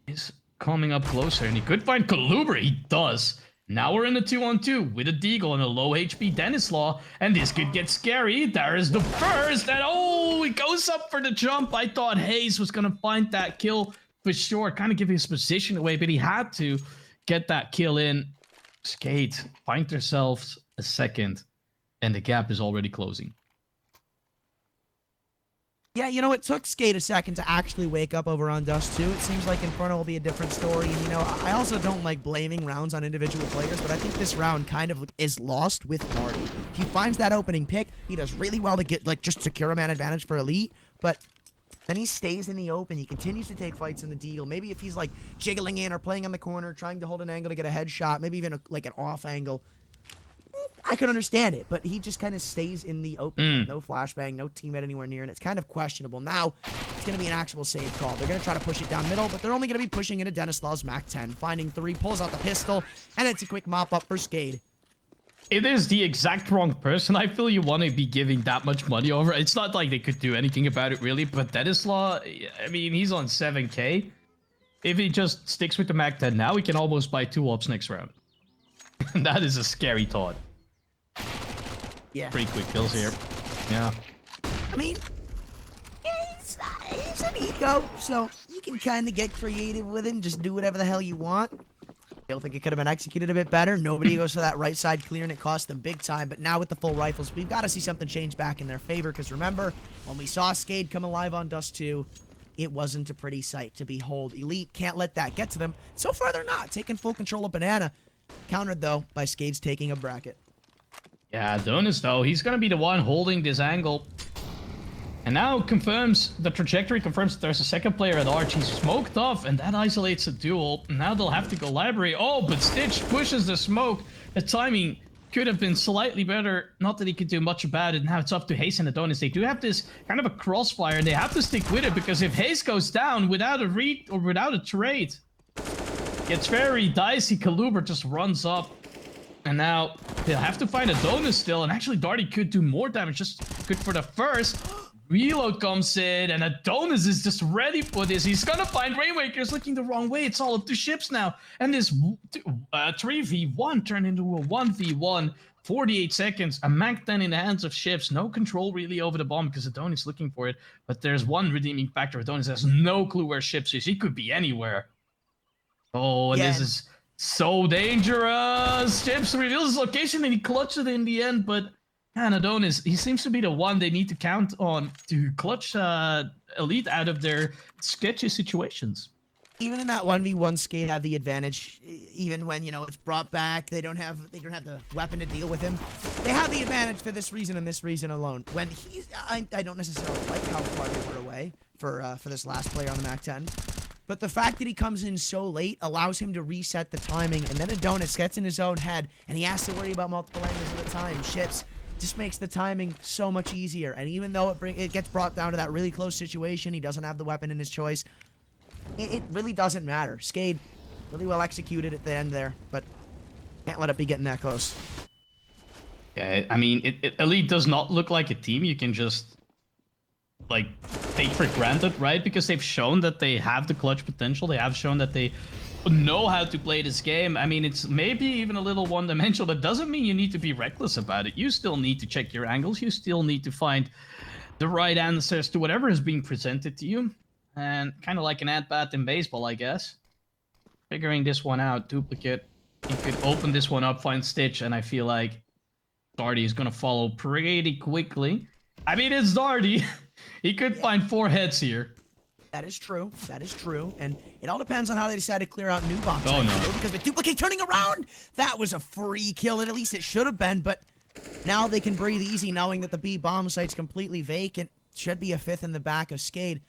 is coming up closer and he could find Kaluber. He does. Now we're in a 2-on-2 with a Deagle and a low HP Denislaw, and this could get scary. There is the first, and oh, it goes up for the jump. I thought Hayes was gonna find that kill for sure, kind of give his position away, but he had to get that kill in. SKADE find themselves a second, and the gap is already closing. Yeah, you know, it took SKADE a second to actually wake up over on Dust 2. It seems like Inferno will be a different story. And, you know, I also don't like blaming rounds on individual players, but I think this round kind of is lost with Marty. He finds that opening pick. He does really well to get, like, just secure a man advantage for Elite, but then he stays in the open. He continues to take fights in the deal. Maybe if he's, like, jiggling in or playing on the corner, trying to hold an angle to get a headshot, maybe even, like, an off angle, I could understand it, but he just kind of stays in the open. No flashbang, no teammate anywhere near, and it's kind of questionable. Now, it's going to be an actual save call. They're going to try to push it down middle, but they're only going to be pushing into Denislaw's Mac 10. Finding 3, pulls out the pistol, and it's a quick mop-up for SKADE. It is the exact wrong person. I feel you want to be giving that much money over. It's not like they could do anything about it, really, but Denislaw, I mean, he's on 7K. If he just sticks with the Mac 10 now, he can almost buy 2 ops next round. That is a scary thought. Yeah. Pretty quick kills here. Yeah. I mean, he's an eco, so you can kind of get creative with him. Just do whatever the hell you want. I don't think it could have been executed a bit better. Nobody goes to that right side clear, and it cost them big time. But now with the full rifles, we've got to see something change back in their favor. Because remember, when we saw SKADE come alive on Dust 2, it wasn't a pretty sight to behold. Elite can't let that get to them. So far, they're not. Taking full control of Banana. Countered, though, by SKADE's taking a bracket. Yeah, Donis, though, he's going to be the one holding this angle. And now confirms, the trajectory confirms that there's a second player at Arch. He's smoked off, and that isolates a duel. Now they'll have to go library. Oh, but Stitch pushes the smoke. The timing could have been slightly better. Not that he could do much about it. Now it's up to Hayes and Adonis. They do have this kind of a crossfire, and they have to stick with it, because if Hayes goes down without a read or without a trade, it's very dicey. Kaluber just runs up. And now they'll have to find Adonis still. And actually, Darty could do more damage. Just good for the first. Reload comes in. And Adonis is just ready for this. He's going to find Rainmaker's looking the wrong way. It's all up to ships now. And this 3v1 turned into a 1v1. 48 seconds. A Mac 10 in the hands of ships. No control really over the bomb because Adonis is looking for it. But there's one redeeming factor. Adonis has no clue where ships is. He could be anywhere. Oh, and this is so dangerous. Chips reveals his location and he clutched it in the end, but man, Adonis, he seems to be the one they need to count on to clutch Elite out of their sketchy situations. Even in that 1v1, SKADE have the advantage. Even when, you know, it's brought back, they don't have the weapon to deal with him. They have the advantage for this reason and this reason alone. When he's, I don't necessarily like how far they were away for this last player on the Mac 10. But the fact that he comes in so late allows him to reset the timing, and then Adonis gets in his own head, and he has to worry about multiple angles at a time. Ships just makes the timing so much easier. And even though it gets brought down to that really close situation, he doesn't have the weapon in his choice. It really doesn't matter. SKADE really well executed at the end there, but can't let it be getting that close. Yeah, I mean, Elite does not look like a team you can just like take for granted, right? Because they've shown that they have the clutch potential. They have shown that they know how to play this game. I mean, it's maybe even a little one-dimensional. That doesn't mean you need to be reckless about it. You still need to check your angles. You still need to find the right answers to whatever is being presented to you. And kind of like an at-bat in baseball, I guess. Figuring this one out, duplicate. You could open this one up, find Stitch, and I feel like Darty is going to follow pretty quickly. I mean, it's Darty. He could find 4 heads here. That is true. That is true. And it all depends on how they decide to clear out new bombs. Oh, no. Because the duplicate turning around, that was a free kill, and at least it should have been. But now they can breathe easy knowing that the B bomb site's completely vacant. Should be a 5th in the back of SKADE.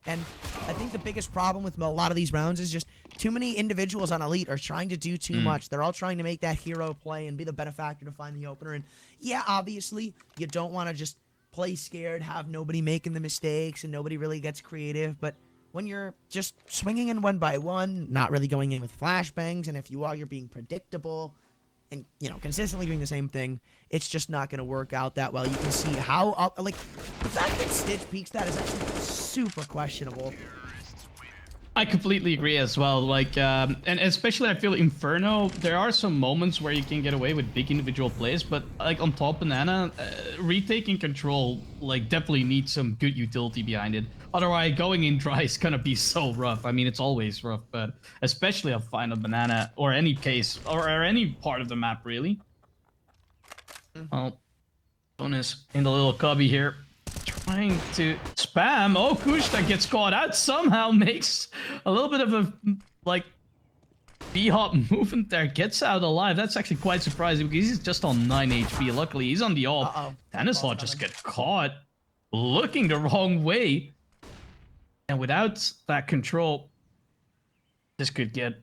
And I think the biggest problem with a lot of these rounds is just too many individuals on Elite are trying to do too much. They're all trying to make that hero play and be the benefactor to find the opener. And yeah, obviously, you don't want to just play scared, have nobody making the mistakes, and nobody really gets creative. But when you're just swinging in one by one, not really going in with flashbangs, and if you are, you're being predictable and, you know, consistently doing the same thing, it's just not going to work out that well. You can see how, like, the fact that Stitch peaks that is actually super questionable. I completely agree as well. Like, and especially I feel Inferno, there are some moments where you can get away with big individual plays, but like on top Banana, retaking control, like definitely needs some good utility behind it. Otherwise, going in dry is gonna be so rough. I mean, it's always rough, but especially a final Banana or any case or any part of the map really. Well, bonus in the little cubby here. Trying to spam. Oh, Kushta gets caught out. Somehow makes a little bit of a, like, B-hop movement there. Gets out alive. That's actually quite surprising because he's just on 9 HP. Luckily, he's on the ult. Stanislaw just get caught looking the wrong way. And without that control, this could get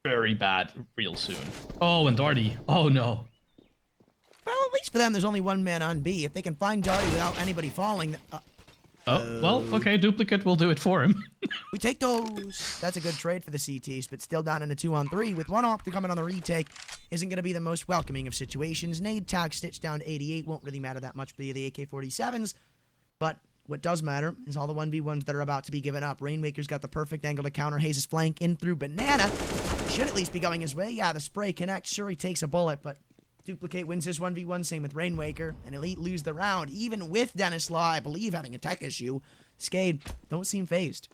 very bad real soon. Oh, and Darty. Oh, no. Well, at least for them, there's only one man on B. If they can find Darty without anybody falling... oh, well, okay, Duplicate will do it for him. We take those. That's a good trade for the CTs, but still down in a 2-on-3 with one off to come in on the retake isn't going to be the most welcoming of situations. Nade tag Stitch down to 88 won't really matter that much for the AK-47s, but what does matter is all the 1v1s that are about to be given up. Rainmaker's got the perfect angle to counter Hayes' flank in through Banana. Should at least be going his way. Yeah, the spray connects. Sure, he takes a bullet, but Duplicate wins his 1v1, same with Rainmaker, and Elite lose the round, even with Dennis Law, I believe, having a tech issue. SKADE don't seem phased.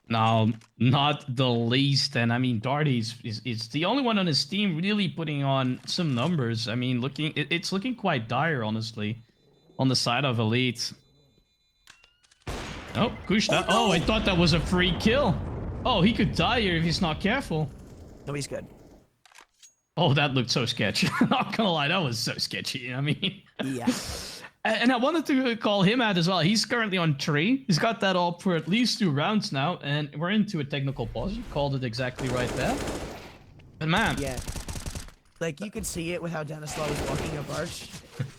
No, not the least. And I mean, Darty is the only one on his team really putting on some numbers. I mean, it's looking quite dire, honestly, on the side of Elite. Oh, Kushta. Oh, I thought that was a free kill. Oh, he could die here if he's not careful. No, he's good. Oh, that looked so sketchy. Not gonna lie, that was so sketchy. I mean, yeah. And I wanted to call him out as well. He's currently on 3. He's got that up for at least 2 rounds now, and we're into a technical pause. You called it exactly right there. But man, yeah, like you could see it with how Dennis Law was walking up arch.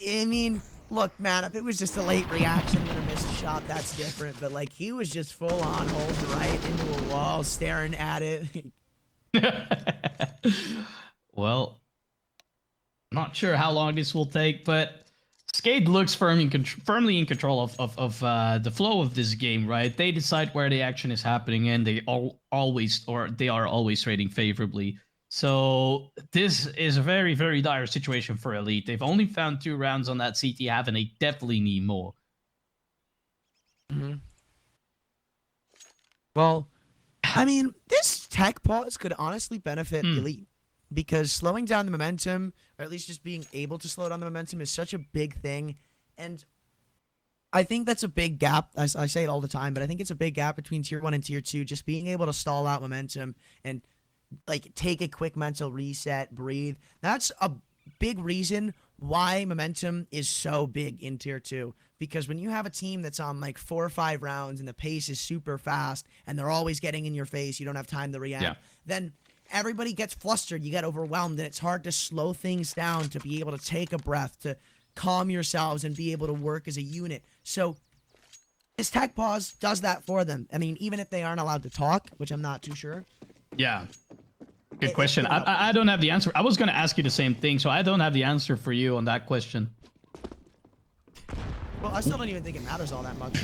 I mean, look, man, if it was just a late reaction and a missed shot, that's different. But like, he was just full on holding right into a wall, staring at it. Well, not sure how long this will take, but SKADE looks firmly in control of the flow of this game, right? They decide where the action is happening, and they are always trading favorably. So this is a very, very dire situation for Elite. They've only found 2 rounds on that CT half, and they definitely need more. Mm-hmm. Well, I mean, this tech pause could honestly benefit Elite. Because slowing down the momentum, or at least just being able to slow down the momentum, is such a big thing. And I think that's a big gap. I say it all the time, but I think it's a big gap between Tier 1 and Tier 2. Just being able to stall out momentum and like take a quick mental reset, breathe. That's a big reason why momentum is so big in Tier 2. Because when you have a team that's on like 4 or 5 rounds and the pace is super fast and they're always getting in your face, you don't have time to react, then everybody gets flustered, you get overwhelmed, and it's hard to slow things down, to be able to take a breath, to calm yourselves and be able to work as a unit. So this tech pause does that for them. I mean, even if they aren't allowed to talk, which I'm not too sure. Yeah. Good question. I don't have the answer. I was going to ask you the same thing, so I don't have the answer for you on that question. Well, I still don't even think it matters all that much.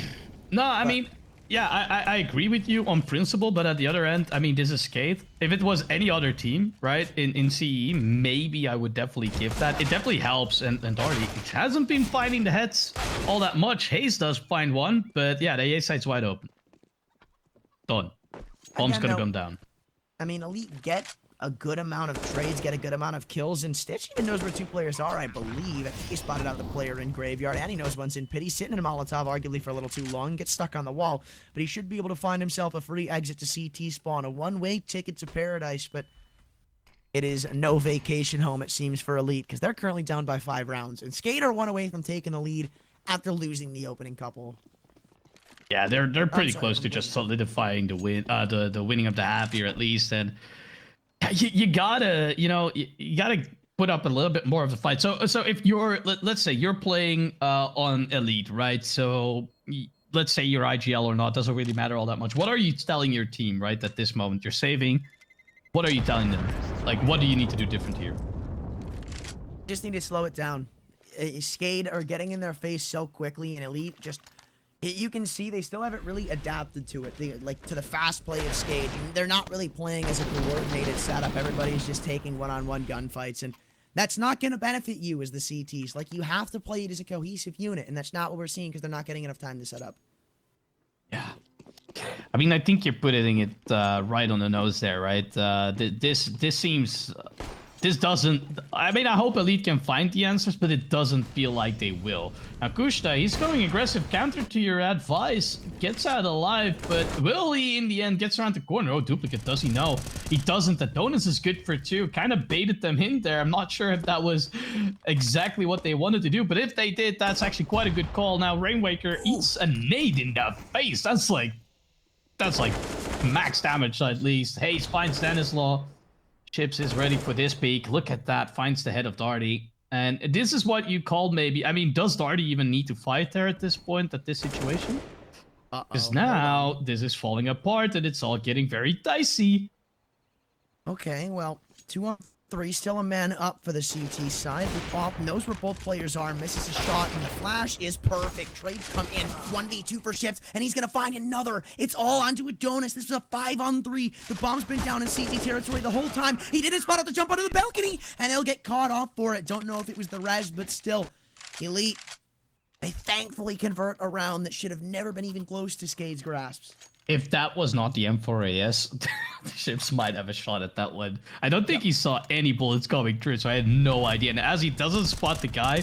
No, I mean, yeah, I agree with you on principle, but at the other end, I mean, this is SKADE. If it was any other team, right, in CEE, maybe I would definitely give that. It definitely helps, and Darty hasn't been finding the heads all that much. Hayes does find one, but yeah, the A side's wide open. Done. Bomb's gonna come down. I mean, Elite get a good amount of trades, get a good amount of kills, and Stitch even knows where 2 players are, I believe. I think he spotted out the player in Graveyard, and he knows one's in pit. He's sitting in a Molotov, arguably for a little too long, gets stuck on the wall, but he should be able to find himself a free exit to CT spawn, a one-way ticket to paradise, but it is no vacation home, it seems, for Elite, because they're currently down by 5 rounds, and SKADE are 1 away from taking the lead after losing the opening couple. Yeah, they're pretty close to just solidifying the win, the winning of the half here at least, and you gotta, you gotta put up a little bit more of the fight. So if you're, let's say you're playing on Elite, right? So let's say you're IGL or not, doesn't really matter all that much. What are you telling your team, right, at this moment? You're saving. What are you telling them? Like, what do you need to do different here? Just need to slow it down. SKADE are getting in their face so quickly, and Elite just You can see they still haven't really adapted to it, like to the fast play of SKADE. They're not really playing as a coordinated setup. Everybody's just taking one-on-one gunfights, and that's not going to benefit you as the CTs. Like, you have to play it as a cohesive unit, and that's not what we're seeing because they're not getting enough time to set up. Yeah. I mean, I think you're putting it right on the nose there, right? This seems... This doesn't... I mean, I hope Elite can find the answers, but it doesn't feel like they will. Now, Kushta, he's going aggressive counter to your advice. Gets out alive, but will he, in the end, gets around the corner? Oh, Duplicate, does he know? He doesn't. Adonis is good for 2. Kind of baited them in there. I'm not sure if that was exactly what they wanted to do, but if they did, that's actually quite a good call. Now, Rainwaker eats a nade in the face. That's like max damage, at least. Hayes finds Stanislaw. Chips is ready for this peak. Look at that. Finds the head of Darty. And this is what you called maybe... I mean, does Darty even need to fight there at this point, at this situation? Because now this is falling apart and it's all getting very dicey. Okay, well, 2-on-3, still a man up for the CT side. Pop knows where both players are, misses a shot, and the flash is perfect. Trades come in, 1v2 for Ships, and he's gonna find another. It's all onto Adonis. This is a 5-on-3. The bomb's been down in CT territory the whole time. He didn't spot out to jump onto the balcony, and he'll get caught off for it. Don't know if it was the res, but still, Elite, they thankfully convert a round that should have never been even close to SKADE's grasps. If that was not the M4AS, the Ships might have a shot at that one. I don't think he saw any bullets coming through, so I had no idea. And as he doesn't spot the guy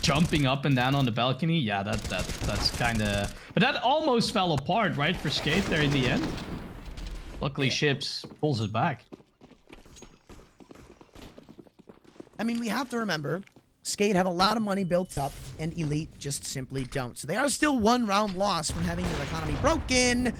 jumping up and down on the balcony, yeah, that's kind of... But that almost fell apart, right, for SKADE there in the end. Luckily, Ships pulls it back. I mean, we have to remember, SKADE have a lot of money built up, and Elite just simply don't. So they are still 1 round loss from having their economy broken,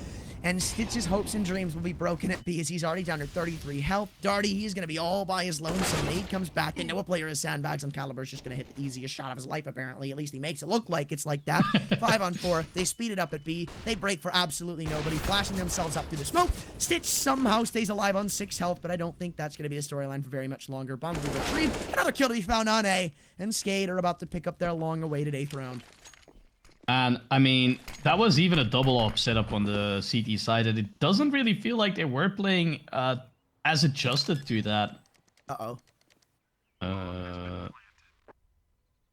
and Stitch's hopes and dreams will be broken at B as he's already down to 33 health. Darty, he's going to be all by his lonesome. Nade comes back, and no player is sandbags on Caliber's just going to hit the easiest shot of his life, apparently. At least he makes it look like it's like that. 5-on-4, they speed it up at B. They break for absolutely nobody, flashing themselves up through the smoke. Stitch somehow stays alive on 6 health, but I don't think that's going to be a storyline for very much longer. Bomb will retrieve. Another kill to be found on A, and SKADE are about to pick up their long-awaited 8th round. And, I mean, that was even a double-up setup on the CT side, and it doesn't really feel like they were playing as adjusted to that.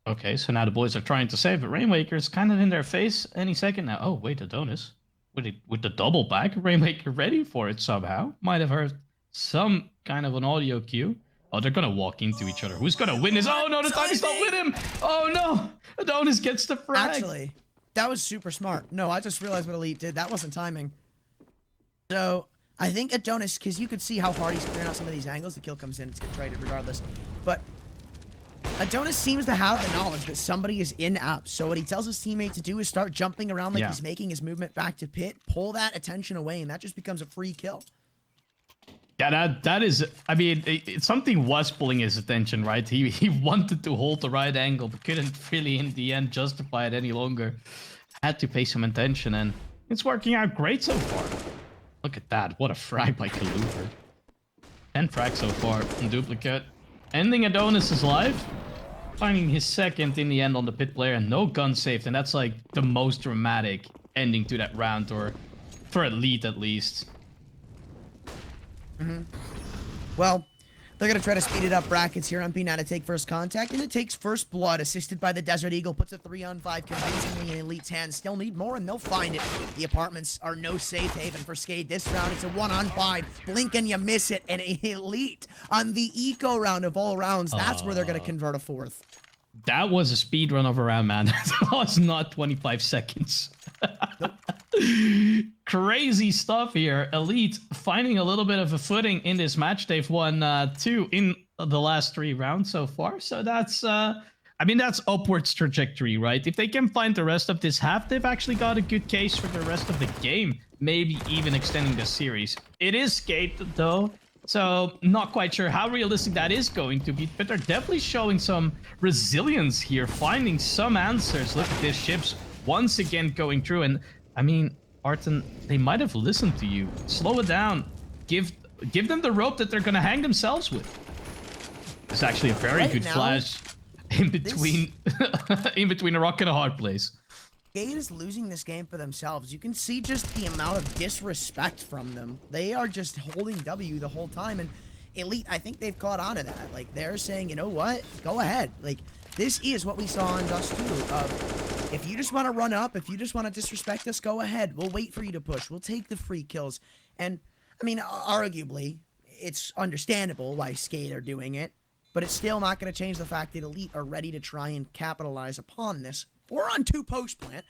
Okay, so now the boys are trying to save, but Rainwaker is kind of in their face any second now. Oh, wait, Adonis. With the double back, Rainwaker ready for it somehow. Might have heard some kind of an audio cue. Oh, they're gonna walk into each other. Who's gonna win this? Oh, no, the time is not with him! Oh, no! Adonis gets the frag. Actually, that was super smart. No, I just realized what Elite did. That wasn't timing. So, I think Adonis, because you could see how hard he's clearing out some of these angles. The kill comes in, it's get traded regardless. But Adonis seems to have the knowledge that somebody is in-app. So what he tells his teammate to do is start jumping around like he's making his movement back to pit, pull that attention away, and that just becomes a free kill. Yeah, that is... I mean, something was pulling his attention, right? He wanted to hold the right angle, but couldn't really, in the end, justify it any longer. Had to pay some attention, and it's working out great so far. Look at that. What a frag by Kaluver. 10 frags so far from Duplicate. Ending Adonis' life. Finding his second in the end on the pit player, and no gun saved. And that's like the most dramatic ending to that round, or for Elite at least. Well, they're going to try to speed it up. Brackets here on B now to take first contact, and it takes first blood, assisted by the Desert Eagle. Puts a 3-on-5 convincingly in Elite's hands. Still need more, and they'll find it. The apartments are no safe haven for SKADE this round. It's a 1-on-5. Blink and you miss it, and Elite on the eco round of all rounds. That's where they're going to convert a 4th. That was a speed run of a round, man. That was not 25 seconds. Crazy stuff here. Elite finding a little bit of a footing in this match. They've won 2 in the last 3 rounds so far. So that's, I mean, that's upwards trajectory, right? If they can find the rest of this half, they've actually got a good case for the rest of the game. Maybe even extending the series. It is SKADE, though. So not quite sure how realistic that is going to be, but they're definitely showing some resilience here, finding some answers. Look at this, Ships once again going through, and I mean, Arton, they might have listened to you. Slow it down. Give them the rope that they're gonna hang themselves with. It's actually a very good flash in between in between a rock and a hard place. SKADE is losing this game for themselves. You can see just the amount of disrespect from them. They are just holding W the whole time, and Elite, I think they've caught on to that. Like, they're saying, you know what? Go ahead. Like, this is what we saw in Dust 2 of, if you just want to run up, if you just want to disrespect us, go ahead. We'll wait for you to push. We'll take the free kills. And, I mean, arguably, it's understandable why SKADE are doing it, but it's still not going to change the fact that Elite are ready to try and capitalize upon this. We're on 2 post plant,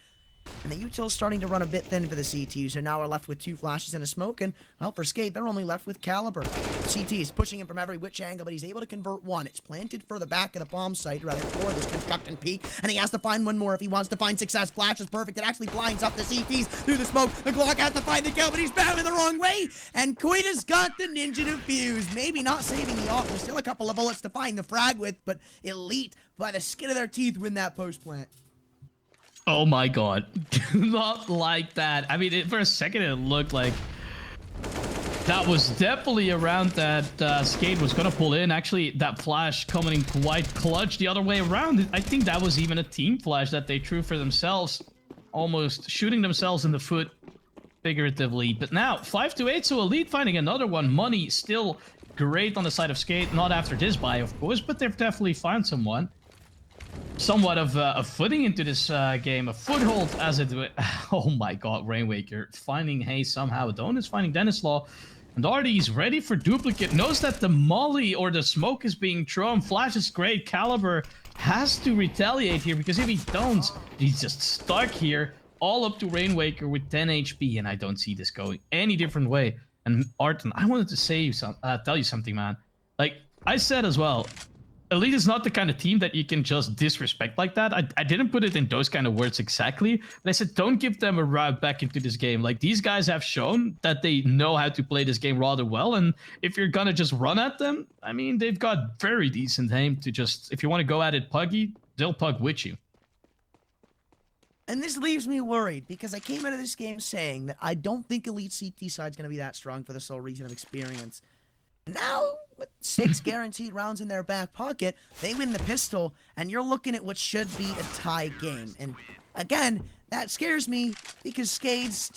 and the util's starting to run a bit thin for the CTs, so now we're left with 2 flashes and a smoke, and, well, for SKADE, they're only left with Caliber. CT is pushing him from every which angle, but he's able to convert one. It's planted for the back of the bomb site, rather for this construction peak, and he has to find one more if he wants to find success. Flash is perfect. It actually blinds up the CTs through the smoke. The Glock has to find the kill, but he's battling the wrong way, and Koita's got the ninja defuse. Maybe not saving the off. There's still a couple of bullets to find the frag with, but Elite, by the skin of their teeth, win that post plant. Oh my god. Not like that. I mean, for a second it looked like that was definitely a round that SKADE was going to pull in. Actually, that flash coming in quite clutch the other way around. I think that was even a team flash that they threw for themselves, almost shooting themselves in the foot figuratively. But now, 5-8, so Elite finding another one. Money still great on the side of SKADE. Not after this buy, of course, but they've definitely found someone. Somewhat of a footing into this game, a foothold as it. Oh my god, Rainwaker finding Hayes somehow. Don is finding Denislaw, and Artie's ready for duplicate. Knows that the molly or the smoke is being thrown. Flash is great. Caliber has to retaliate here because if he don't, he's just stuck here. All up to Rainwaker with 10 HP, and I don't see this going any different way. And Arton, I wanted to say tell you something, man. Like I said as well. Elite is not the kind of team that you can just disrespect like that. I didn't put it in those kind of words exactly, but I said don't give them a route back into this game. Like, these guys have shown that they know how to play this game rather well, and if you're gonna just run at them, I mean, they've got very decent aim to just, if you want to go at it puggy, they'll pug with you. And this leaves me worried, because I came out of this game saying that I don't think Elite CT side's going to be that strong for the sole reason of experience. Now, with 6 guaranteed rounds in their back pocket, they win the pistol, and you're looking at what should be a tie game. And again, that scares me because SKADE's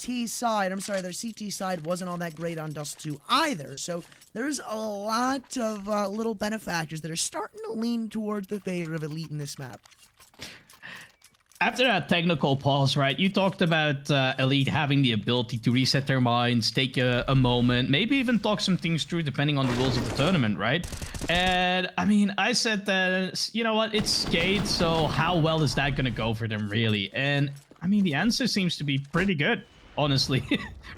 their CT side wasn't all that great on Dust 2 either. So there's a lot of little benefactors that are starting to lean towards the favor of Elite in this map. After that technical pause, right, you talked about Elite having the ability to reset their minds, take a moment, maybe even talk some things through depending on the rules of the tournament, right? And, I mean, I said that, you know what, it's SKADE, so how well is that going to go for them, really? And, I mean, the answer seems to be pretty good, honestly,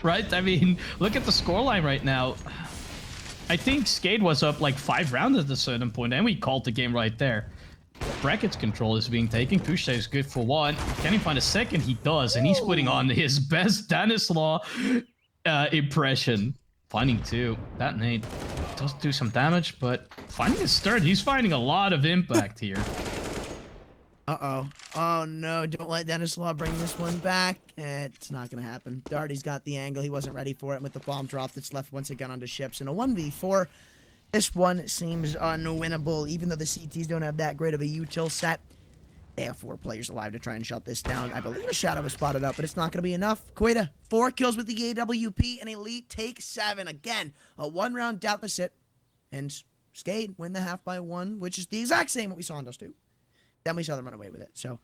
right? I mean, look at the scoreline right now. I think SKADE was up like 5 rounds at a certain point, and we called the game right there. Brackets control is being taken. Touche is good for 1. Can he find a second? He does, and he's putting on his best Denislaw impression. Finding 2. That nade does do some damage, but finding his third, he's finding a lot of impact here. Uh-oh. Oh, no. Don't let Denislaw bring this one back. It's not going to happen. Darty's got the angle. He wasn't ready for it. And with the bomb drop that's left once again onto ships. In a 1v4, this one seems unwinnable, even though the CTs don't have that great of a util set. They have 4 players alive to try and shut this down. I believe a shadow was spotted up, but it's not going to be enough. Koita, 4 kills with the AWP, and Elite take 7. Again, a 1-round deficit, and SKADE win the half by 1, which is the exact same what we saw in Dust 2. Then we saw them run away with it. So,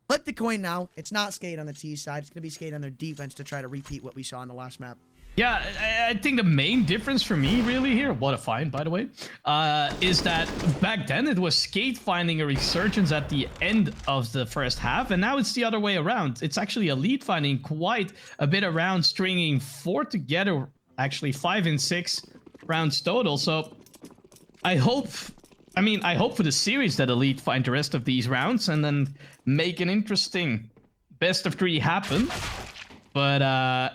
flip the coin now. It's not SKADE on the T side. It's going to be SKADE on their defense to try to repeat what we saw in the last map. Yeah, I think the main difference for me really here, what a find by the way, is that back then it was SKADE finding a resurgence at the end of the first half, and now it's the other way around. It's actually Elite finding quite a bit of rounds, stringing 4 together, actually 5 and 6 rounds total. So I hope for the series that Elite find the rest of these rounds and then make an interesting best of 3 happen. But,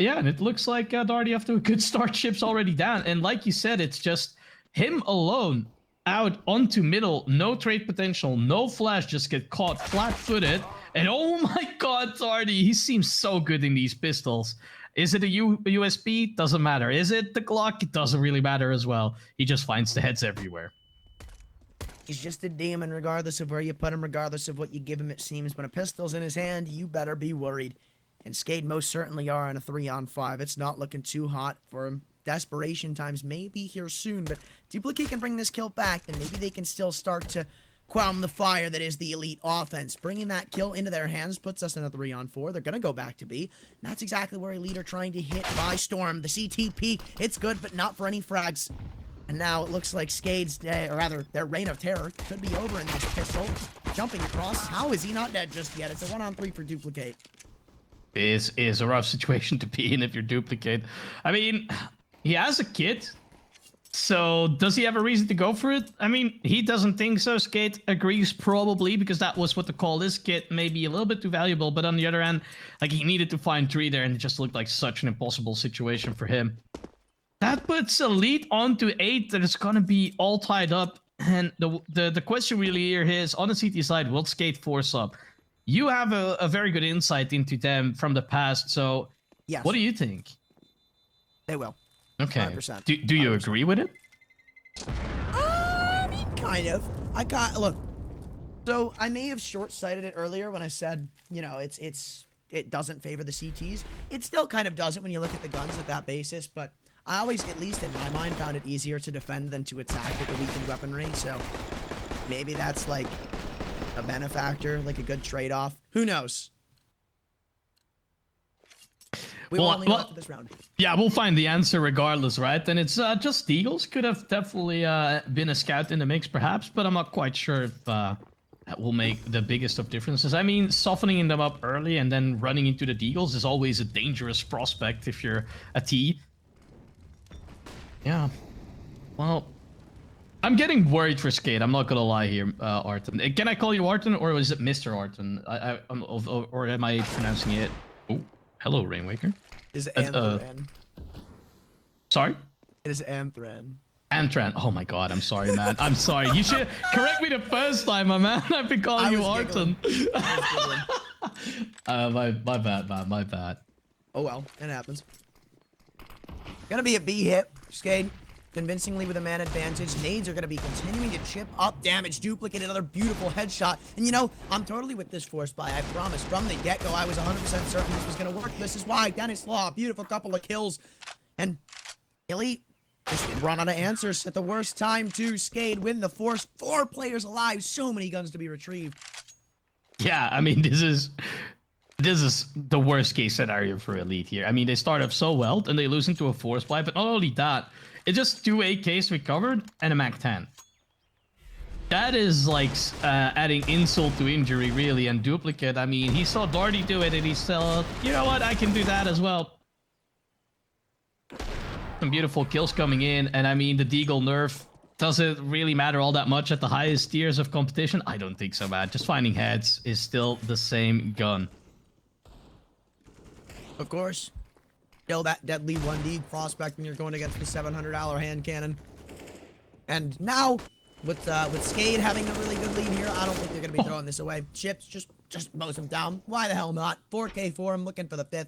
yeah, and it looks like Darty off to a good start. Ship's already down. And like you said, it's just him alone out onto middle. No trade potential, no flash, just get caught flat-footed. And oh my god, Darty, he seems so good in these pistols. Is it a USB? Doesn't matter. Is it the Glock? It doesn't really matter as well. He just finds the heads everywhere. He's just a demon, regardless of where you put him, regardless of what you give him, it seems. When a pistol's in his hand, you better be worried. And SKADE most certainly are on a 3-on-5. It's not looking too hot for him. Desperation times may be here soon, but Duplicate can bring this kill back, then maybe they can still start to qualm the fire that is the elite offense. Bringing that kill into their hands puts us in a 3-on-4. They're going to go back to B. And that's exactly where elite are trying to hit by Storm. The CTP, it's good, but not for any frags. And now it looks like SKADE's, or rather, their reign of terror could be over in this pistol. Jumping across. How is he not dead just yet? It's a 1-on-3 for Duplicate. This is a rough situation to be in if you're Duplicate. I mean, he has a kit. So does he have a reason to go for it? I mean, he doesn't think so. SKADE agrees probably because that was what the call is. Kit may be a little bit too valuable, but on the other hand, like he needed to find 3 there and it just looked like such an impossible situation for him. That puts elite onto 8 that is going to be all tied up. And the question really here is, on the CT side, will SKADE force up? You have a very good insight into them from the past, so yes. What do you think? They will. Okay. 100%. Do you agree with it? I mean, kind of. Look. So I may have short-sighted it earlier when I said, you know, it doesn't favor the CTs. It still kind of doesn't when you look at the guns at that basis, but I always, at least in my mind, found it easier to defend than to attack with the weakened weaponry. So maybe that's like a benefactor, like a good trade-off. Who knows? We will only know after this round. Yeah, we'll find the answer regardless, right? And it's just Eagles could have definitely been a scout in the mix, perhaps, but I'm not quite sure if that will make the biggest of differences. I mean, softening them up early and then running into the Deagles is always a dangerous prospect if you're a T. Yeah. Well, I'm getting worried for SKADE. I'm not gonna lie here, Arton. Can I call you Arton, or is it Mr. Arton? Or am I pronouncing it? Oh, hello, Rainwaker. Is Anthran. Sorry? It is Anthran. Antran. Oh my god, I'm sorry, man. I'm sorry. You should correct me the first time, my man. I've been calling you Arton. My bad, man. My bad. Oh well, it happens. Gonna be a B hit. SKADE convincingly with a man advantage. Nades are going to be continuing to chip up damage. Duplicate, another beautiful headshot. And you know, I'm totally with this force buy. I promise. From the get-go, I was 100% certain this was going to work. This is why. Dennis Law, beautiful couple of kills. And elite just run out of answers at the worst time too. SKADE win the force. 4 players alive. So many guns to be retrieved. Yeah, I mean, this is the worst case scenario for elite here. I mean, they start off so well and they lose into a force buy, but not only that, it's just 2 AKs recovered and a MAC-10. That is like adding insult to injury, really. And Duplicate, I mean, he saw Darty do it and he said, you know what, I can do that as well. Some beautiful kills coming in, and I mean, the Deagle nerf, does it really matter all that much at the highest tiers of competition? I don't think so, man. Just finding heads is still the same gun. Of course. Still that deadly 1D prospect when you're going against the $700 hand cannon. And now, with SKADE having a really good lead here, I don't think they're going to be throwing this away. Chips just mows him down. Why the hell not? 4K for him, looking for the 5th.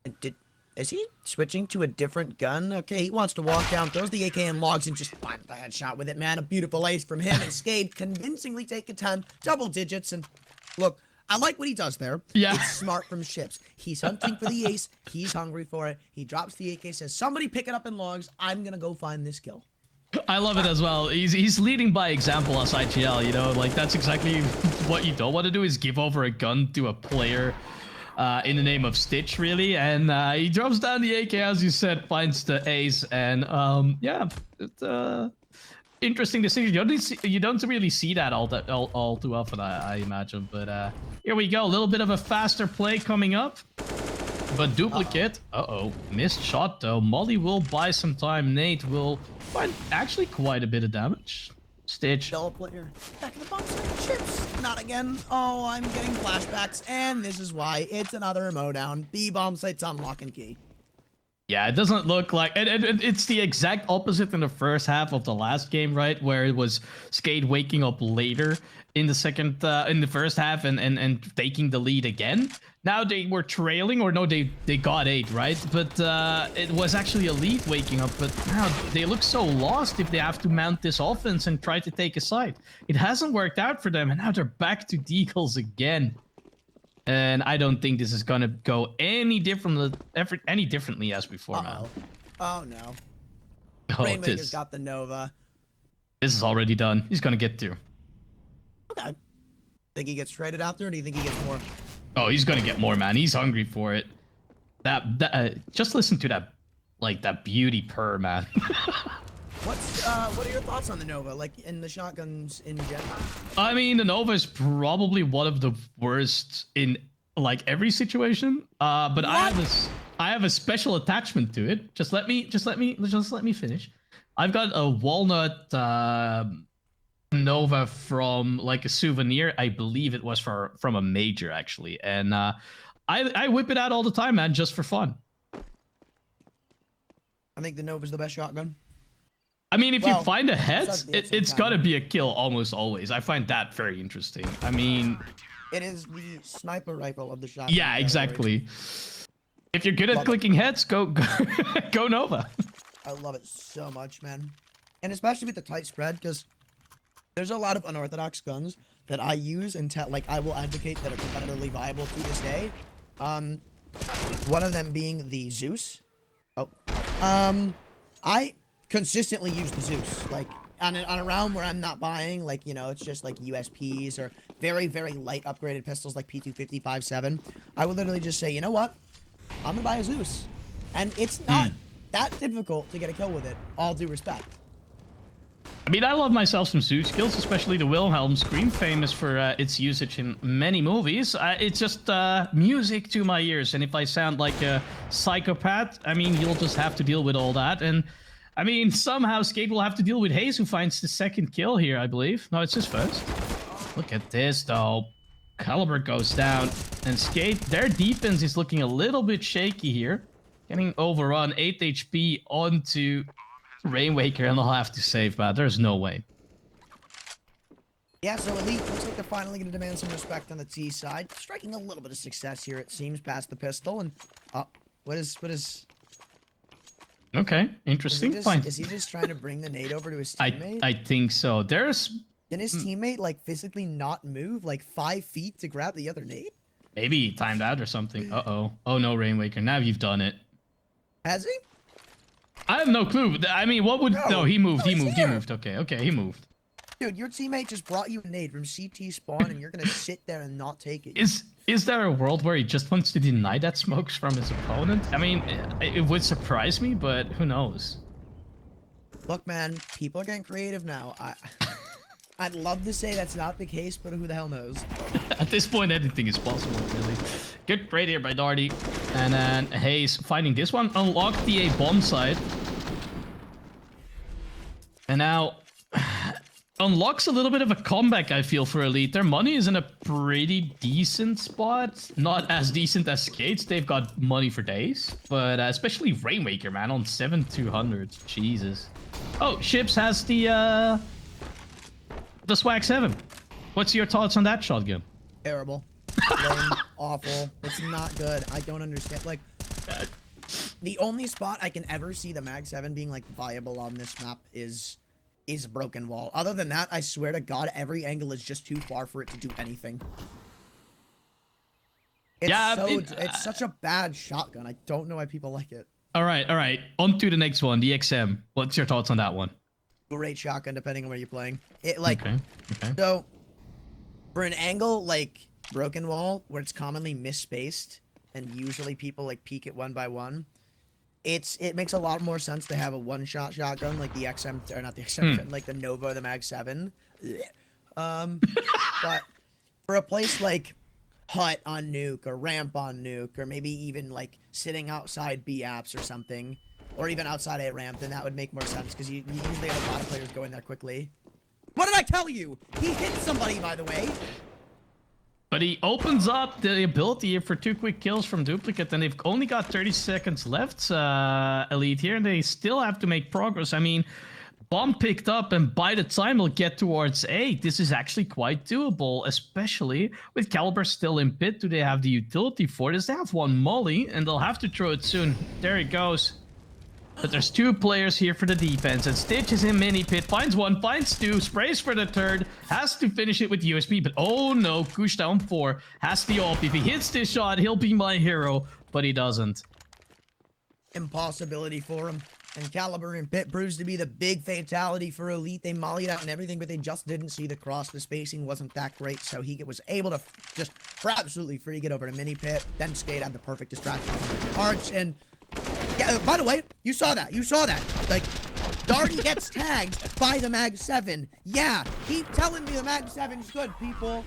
And is he switching to a different gun? Okay, he wants to walk down, throws the AK and logs and just finds the headshot with it, man. A beautiful ace from him, and SKADE convincingly take a 10, double digits, and look, I like what he does there. Yeah. It's smart from Ships. He's hunting for the ace. He's hungry for it. He drops the AK, says, somebody pick it up in logs. I'm going to go find this kill. I love it as well. He's leading by example as IGL, you know? Like, that's exactly what you don't want to do, is give over a gun to a player in the name of Stitch, really. And he drops down the AK, as you said, finds the ace. And, yeah, interesting decision. You don't really see that all too often, I imagine. But here we go. A little bit of a faster play coming up. But Duplicate, missed shot though. Molly will buy some time. Nate will find actually quite a bit of damage. Stitch. Bell player. Back in the bomb site. Chips. Not again. Oh, I'm getting flashbacks. And this is why. It's another Modown. B bomb site's on lock and key. Yeah, it doesn't look like... it's the exact opposite in the first half of the last game, right? Where it was SKADE waking up later in the first half and taking the lead again. Now they were trailing, or no, they got 8, right? But it was actually a lead waking up. But now they look so lost if they have to mount this offense and try to take a side. It hasn't worked out for them, and now they're back to deagles again. And I don't think this is gonna go any differently as before, man. Oh no. Oh, Rainmaker's got the Nova. This is already done. He's gonna get through. Okay. Think he gets traded after, or do you think he gets more? Oh, he's gonna get more, man. He's hungry for it. Just listen to that, like that beauty purr, man. What are your thoughts on the Nova, like in the shotguns in general? I mean, the Nova is probably one of the worst in like every situation. But I have a special attachment to it. Just let me finish. I've got a walnut Nova from like a souvenir. I believe it was from a major actually, and I whip it out all the time, man, just for fun. I think the Nova's the best shotgun. I mean, if you find a head, it's gotta be a kill almost always. I find that very interesting. I mean, it is the sniper rifle of the shotgun. Yeah, exactly. If you're good at clicking heads, go Nova. I love it so much, man. And especially with the tight spread, because there's a lot of unorthodox guns that I use and like I will advocate that are competitively viable to this day. One of them being the Zeus. I consistently use the Zeus, like on a round where I'm not buying, like, you know, it's just like USPs or very, very light upgraded pistols like P250, 5.7. I would literally just say, you know what? I'm gonna buy a Zeus. And it's not that difficult to get a kill with it, all due respect. I mean, I love myself some Zeus kills, especially the Wilhelm Scream, famous for its usage in many movies. It's just music to my ears, and if I sound like a psychopath, I mean, you'll just have to deal with all that. And I mean, somehow SKADE will have to deal with Hayes, who finds the second kill here, I believe. No, it's his first. Look at this, though. Caliber goes down, and SKADE, their defense is looking a little bit shaky here. Getting overrun, 8 HP onto Rainwaker, and they'll have to save, but there's no way. Yeah, so Elite looks like they're finally going to demand some respect on the T side. Striking a little bit of success here, it seems, past the pistol. And, what is... Okay, interesting. Is he just trying to bring the nade over to his teammate? I think so. Can his teammate, like, physically not move, like, 5 feet to grab the other nade? Maybe he timed out or something. Uh-oh. Oh, no, Rainwaker. Now you've done it. Has he? I have no clue. I mean, what would... No, he moved. He moved. Okay, he moved. Dude, your teammate just brought you a nade from CT spawn, and you're going to sit there and not take it. Is there a world where he just wants to deny that smokes from his opponent? I mean, it would surprise me, but who knows? Look, man, people are getting creative now. I'd love to say that's not the case, but who the hell knows? At this point, anything is possible, really. Good trade here by Darty. And then Hayes finding this one. Unlocked the A bomb side. And now... unlocks a little bit of a comeback, I feel, for Elite. Their money is in a pretty decent spot. Not as decent as SKADE's. They've got money for days. But especially Rainwaker, man, on 7,200. Jesus. Oh, Ships has the Swag 7. What's your thoughts on that shotgun? Terrible. Lame. Awful. It's not good. I don't understand. Like, the only spot I can ever see the Mag 7 being, like, viable on this map is a broken wall. Other than that, I swear to God, every angle is just too far for it to do anything. It's such a bad shotgun. I don't know why people like it. All right. On to the next one, the XM. What's your thoughts on that one? Great shotgun, depending on where you're playing. It okay. So, for an angle like broken wall, where it's commonly misspaced, and usually people like peek it one by one, it makes a lot more sense to have a one-shot shotgun like the XM, or not the XM, like the Nova or the Mag 7. But for a place like Hut on Nuke or Ramp on Nuke, or maybe even like sitting outside B apps or something, or even outside a ramp, then that would make more sense because you usually have a lot of players go in there quickly. What did I tell you? He hit somebody, by the way. But he opens up the ability for 2 quick kills from Duplicate, and they've only got 30 seconds left, Elite here, and they still have to make progress. I mean, Bomb picked up, and by the time we'll get towards 8, this is actually quite doable, especially with Caliber still in pit. Do they have the utility for this? They have one molly, and they'll have to throw it soon. There it goes. But there's 2 players here for the defense, and Stitch is in mini pit, finds 1, finds 2, sprays for the 3rd, has to finish it with USP, but oh no, Kush down 4, has the AWP. If he hits this shot, he'll be my hero, but he doesn't. Impossibility for him. And Caliber in pit proves to be the big fatality for Elite. They mollied out and everything, but they just didn't see the cross. The spacing wasn't that great, so he was able to just for absolutely free get over to mini pit. Then SKADE had the perfect distraction from Arch. And yeah, by the way, you saw that. You saw that. Like, Darty gets tagged by the Mag 7. Yeah, keep telling me the Mag 7's good, people.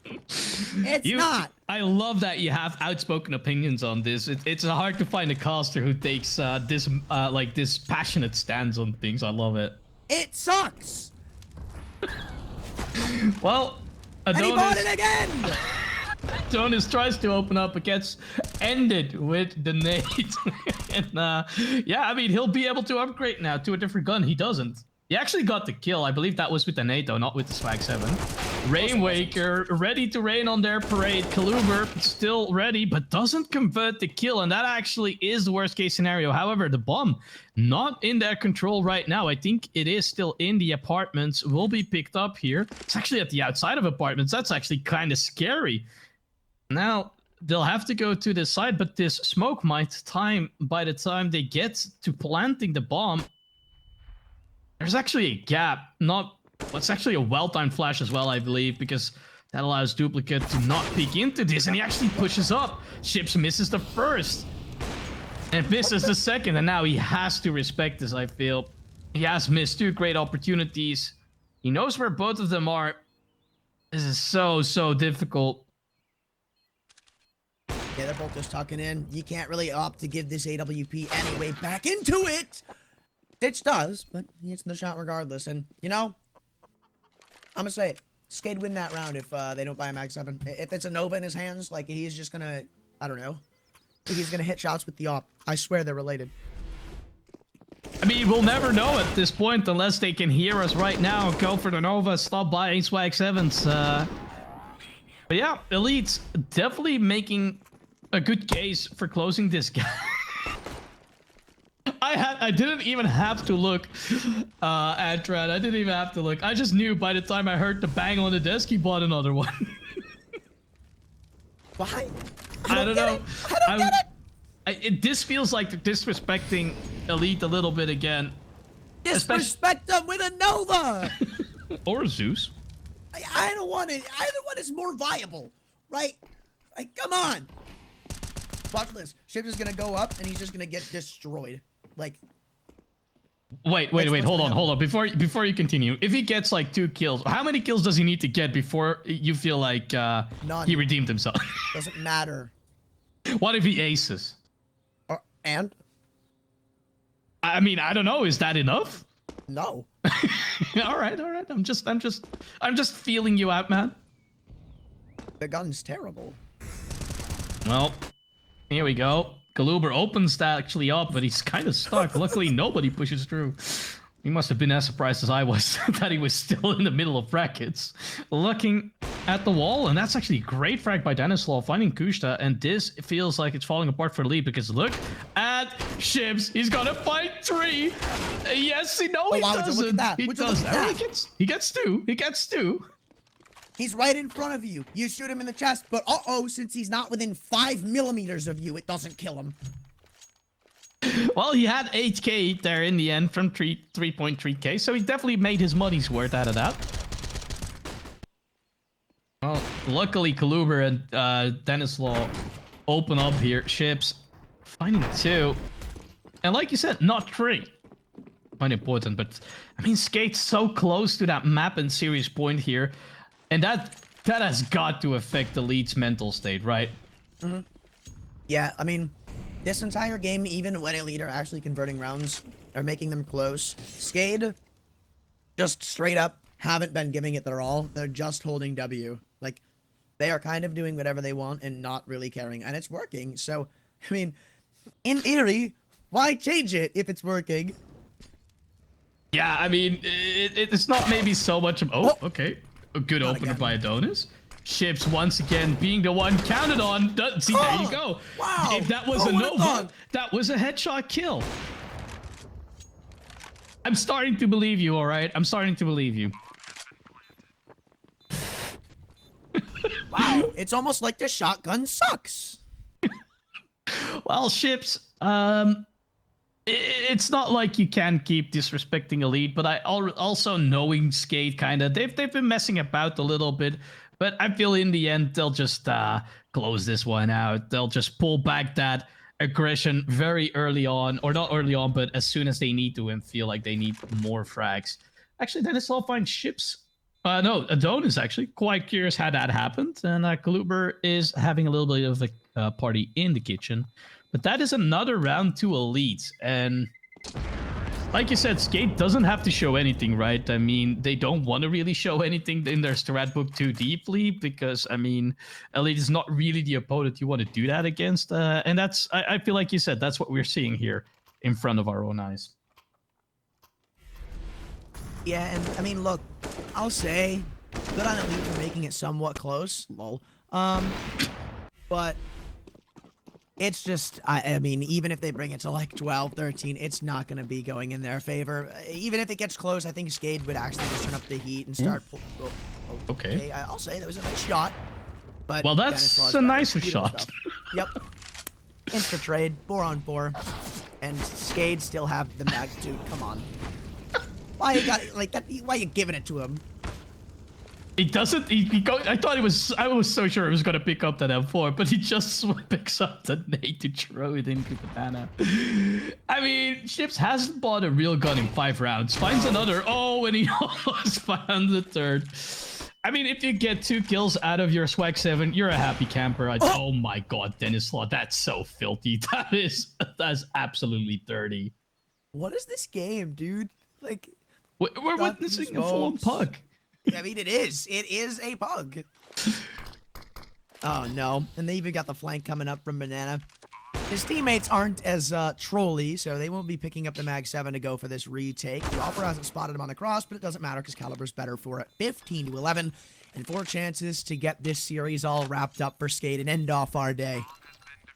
It's not. I love that you have outspoken opinions on this. It's hard to find a caster who takes this passionate stance on things. I love it. It sucks. Well, And he bought it again. Adonis tries to open up, but gets ended with the nade. And yeah, I mean, he'll be able to upgrade now to a different gun. He doesn't. He actually got the kill. I believe that was with the nade, though, not with the Swag 7. Rainwaker ready to rain on their parade. Kaluber still ready, but doesn't convert the kill, and that actually is the worst case scenario. However, the bomb not in their control right now. I think it is still in the apartments. Will be picked up here. It's actually at the outside of apartments. That's actually kind of scary. Now they'll have to go to the side, but this smoke might time by the time they get to planting the bomb. There's actually a gap. It's actually a well-timed flash as well, I believe, because that allows Duplicate to not peek into this, and he actually pushes up. Ships misses the first, and misses the second, and now he has to respect this, I feel. He has missed 2 great opportunities. He knows where both of them are. This is so difficult. Yeah, they're both just tucking in. You can't really opt to give this AWP anyway back into it. Stitch does, but he hits the shot regardless. And, you know, I'm gonna say it. SKADE win that round if they don't buy a Mag 7. If it's a Nova in his hands, like, he's just gonna, I don't know. He's gonna hit shots with the AWP. I swear they're related. I mean, we'll never know at this point unless they can hear us right now. Go for the Nova, stop buying Swag 7s. But yeah, Elite's definitely making a good case for closing this gap. I didn't even have to look at Trad. I didn't even have to look. I just knew by the time I heard the bang on the desk, he bought another one. Why? I don't know. I don't get it. This feels like they're disrespecting Elite a little bit again. Disrespect them with a Nova. Or Zeus. I don't want it. Either one is more viable, right? Like, come on. Watch this. Ship is gonna go up, and he's just gonna get destroyed. Like, wait. Hold on. Before you continue, if he gets like 2 kills, how many kills does he need to get before you feel like he redeemed himself? Doesn't matter. What if he aces? And? I mean, I don't know. Is that enough? No. all right. I'm just feeling you out, man. The gun's terrible. Well, here we go. Kaluber opens that actually up, but he's kind of stuck. Luckily, nobody pushes through. He must have been as surprised as I was that he was still in the middle of brackets. Looking at the wall, and that's actually a great frag by Denislaw, finding Kushta, and this feels like it's falling apart for the lead, because look at Ships. He's gonna fight 3. Yes, he doesn't. He does. He gets 2. He gets 2. He's right in front of you. You shoot him in the chest, but since he's not within 5 millimeters of you, it doesn't kill him. Well, he had 8k there in the end from 3.3k, so he definitely made his money's worth out of that. Well, luckily Kaluber and Denislaw open up here. Ships finding 2. And like you said, not 3. Quite important, but I mean, SKADE's so close to that map and series point here. And that has got to affect the Elite's mental state, right? Mm-hmm. Yeah, I mean, this entire game, even when Elite are actually converting rounds or making them close, SKADE just straight up haven't been giving it their all. They're just holding W. Like, they are kind of doing whatever they want and not really caring, and it's working. So, I mean, in theory, why change it if it's working? Yeah, I mean, it's not maybe so much of... Oh, okay. A good Not opener again. by Adonis. Ships once again being the one counted on. See, there you go. Wow. If that was Who a would've Nova, thought? that was a headshot kill. I'm starting to believe you, all right? I'm starting to believe you. Wow, it's almost like the shotgun sucks. Well, Ships, it's not like you can keep disrespecting a lead, but I also knowing SKADE kind of they've been messing about a little bit, but I feel in the end they'll just close this one out. They'll just pull back that aggression very early on, or not early on, but as soon as they need to and feel like they need more frags. Actually, then it's all fine. Ships. No, Adon is actually quite curious how that happened, and Kaluber is having a little bit of a party in the kitchen. But that is another round to elites, and like you said, SKADE doesn't have to show anything, right? I mean, they don't want to really show anything in their strat book too deeply because, I mean, elite is not really the opponent you want to do that against, and that's, I feel like you said, that's what we're seeing here in front of our own eyes. Yeah, and I mean, look, I'll say, good on elite for making it somewhat close. Lol. But it's just, I mean, even if they bring it to like 12, 13, it's not going to be going in their favor. Even if it gets close, I think SKADE would actually just turn up the heat and start. Okay. I'll say that was a nice shot. But well, that's a nicer shot. Yep. Insta trade, 4-on-4, and SKADE still have the magnitude. Come on. Why you got it like that? Why you giving it to him? He doesn't. I thought it was. I was so sure he was gonna pick up that M4, but he just picks up the nade to throw it into the banana. I mean, Ships hasn't bought a real gun in 5 rounds. Finds another. Oh, and he almost found the third. I mean, if you get 2 kills out of your swag 7, you're a happy camper. Oh my God, Dennis Law, that's so filthy. That's absolutely dirty. What is this game, dude? Like, we're witnessing a full-on pug. I mean, it is. It is a pug. Oh, no. And they even got the flank coming up from Banana. His teammates aren't as trolly, so they won't be picking up the Mag 7 to go for this retake. The Opera hasn't spotted him on the cross, but it doesn't matter because Caliber's better for it. 15-11, and 4 chances to get this series all wrapped up for SKADE and end off our day.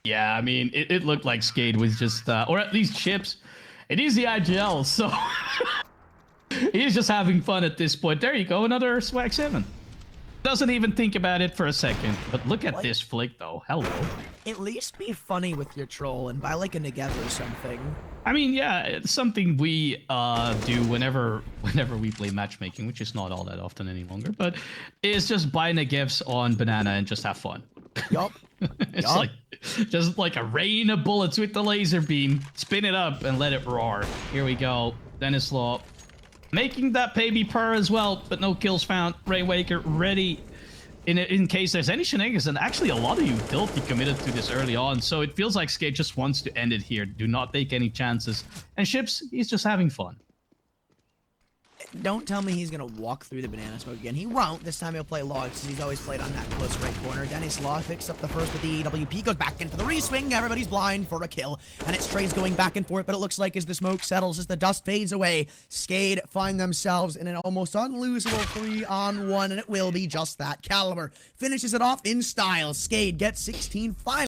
Yeah, I mean, it looked like SKADE was just, or at least Chips. It is the IGL, so... He's just having fun at this point. There you go, another swag 7. Doesn't even think about it for a second. But look at this flick, though. Hello. At least be funny with your troll and buy like a Negev or something. I mean, yeah, it's something we do whenever we play matchmaking, which is not all that often any longer. But is just buy Negevs on Banana and just have fun. Yup. It's like just like a rain of bullets with the laser beam. Spin it up and let it roar. Here we go. Dennis Law. Making that baby purr as well, but no kills found. Raywaker ready in case there's any shenanigans, and actually a lot of utility committed to this early on, so it feels like SKADE just wants to end it here. Do not take any chances. And Ships, he's just having fun. Don't tell me he's going to walk through the banana smoke again. He won't. This time he'll play Logs, because he's always played on that close right corner. Dennis Law picks up the first with the AWP, goes back into the reswing. Everybody's blind for a kill. And it's Trey's going back and forth, but it looks like as the smoke settles, as the dust fades away, SKADE find themselves in an almost unlosable 3-on-1, and it will be just that. Caliber finishes it off in style. SKADE gets 16 finally.